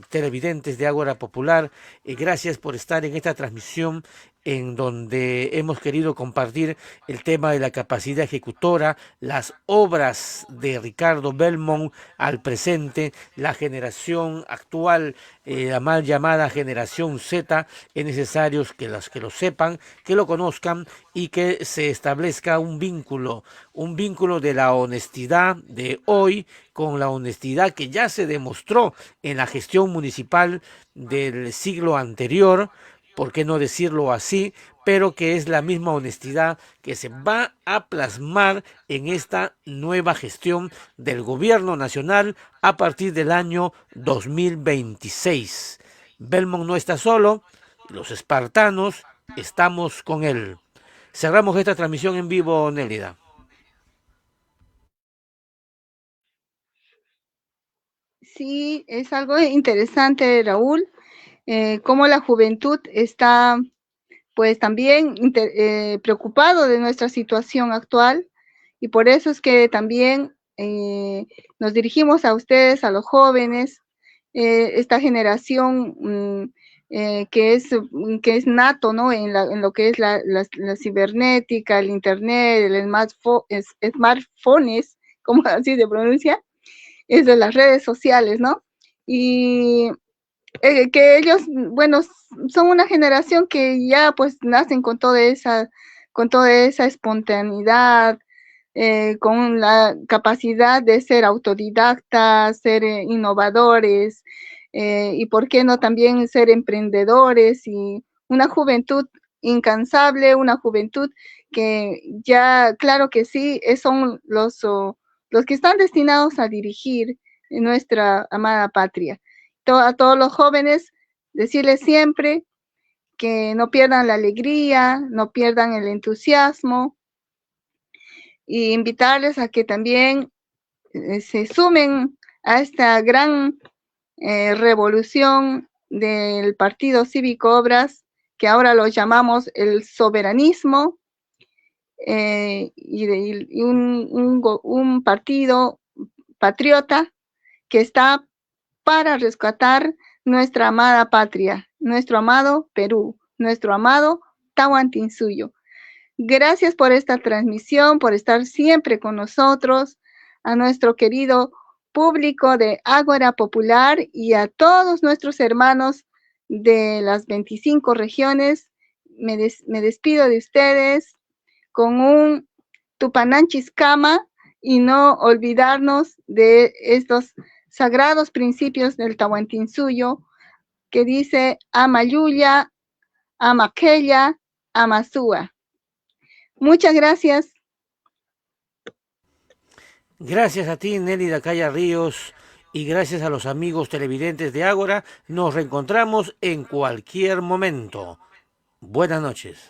televidentes de Ágora Popular. Gracias por estar en esta transmisión en donde hemos querido compartir el tema de la capacidad ejecutora, las obras de Ricardo Belmont al presente, la generación actual, la mal llamada generación Z. Es necesario que los que lo sepan, que lo conozcan y que se establezca un vínculo de la honestidad de hoy con la honestidad que ya se demostró en la gestión municipal del siglo anterior, por qué no decirlo así, pero que es la misma honestidad que se va a plasmar en esta nueva gestión del gobierno nacional a partir del año 2026. Belmont no está solo, los espartanos estamos con él. Cerramos esta transmisión en vivo, Nélida. Sí, es algo interesante, Raúl, cómo la juventud está pues también preocupado de nuestra situación actual, y por eso es que también nos dirigimos a ustedes, a los jóvenes, esta generación que es nato, ¿no? En lo que es la cibernética, el internet, el smartphones, como así se pronuncia, es de las redes sociales, ¿no? Y que ellos, bueno, son una generación que ya pues nacen con toda esa espontaneidad, con la capacidad de ser autodidactas, ser innovadores, y por qué no también ser emprendedores, y una juventud incansable, una juventud que ya, claro que sí, son los que están destinados a dirigir nuestra amada patria. A todos los jóvenes, decirles siempre que no pierdan la alegría, no pierdan el entusiasmo, y invitarles a que también se sumen a esta gran revolución del Partido Cívico Obras, que ahora lo llamamos el soberanismo, y un partido patriota que está para rescatar nuestra amada patria, nuestro amado Perú, nuestro amado Tahuantinsuyo. Gracias por esta transmisión, por estar siempre con nosotros. a nuestro querido público de Ágora Popular y a todos nuestros hermanos de las 25 regiones. Me despido de ustedes con un Tupananchiskama y no olvidarnos de estos sagrados principios del Tahuantinsuyo que dice Amayuya, Amaquella, Amasúa. Muchas gracias. Gracias a ti, Nelly Dacaya Ríos, y gracias a los amigos televidentes de Ágora. Nos reencontramos en cualquier momento. Buenas noches.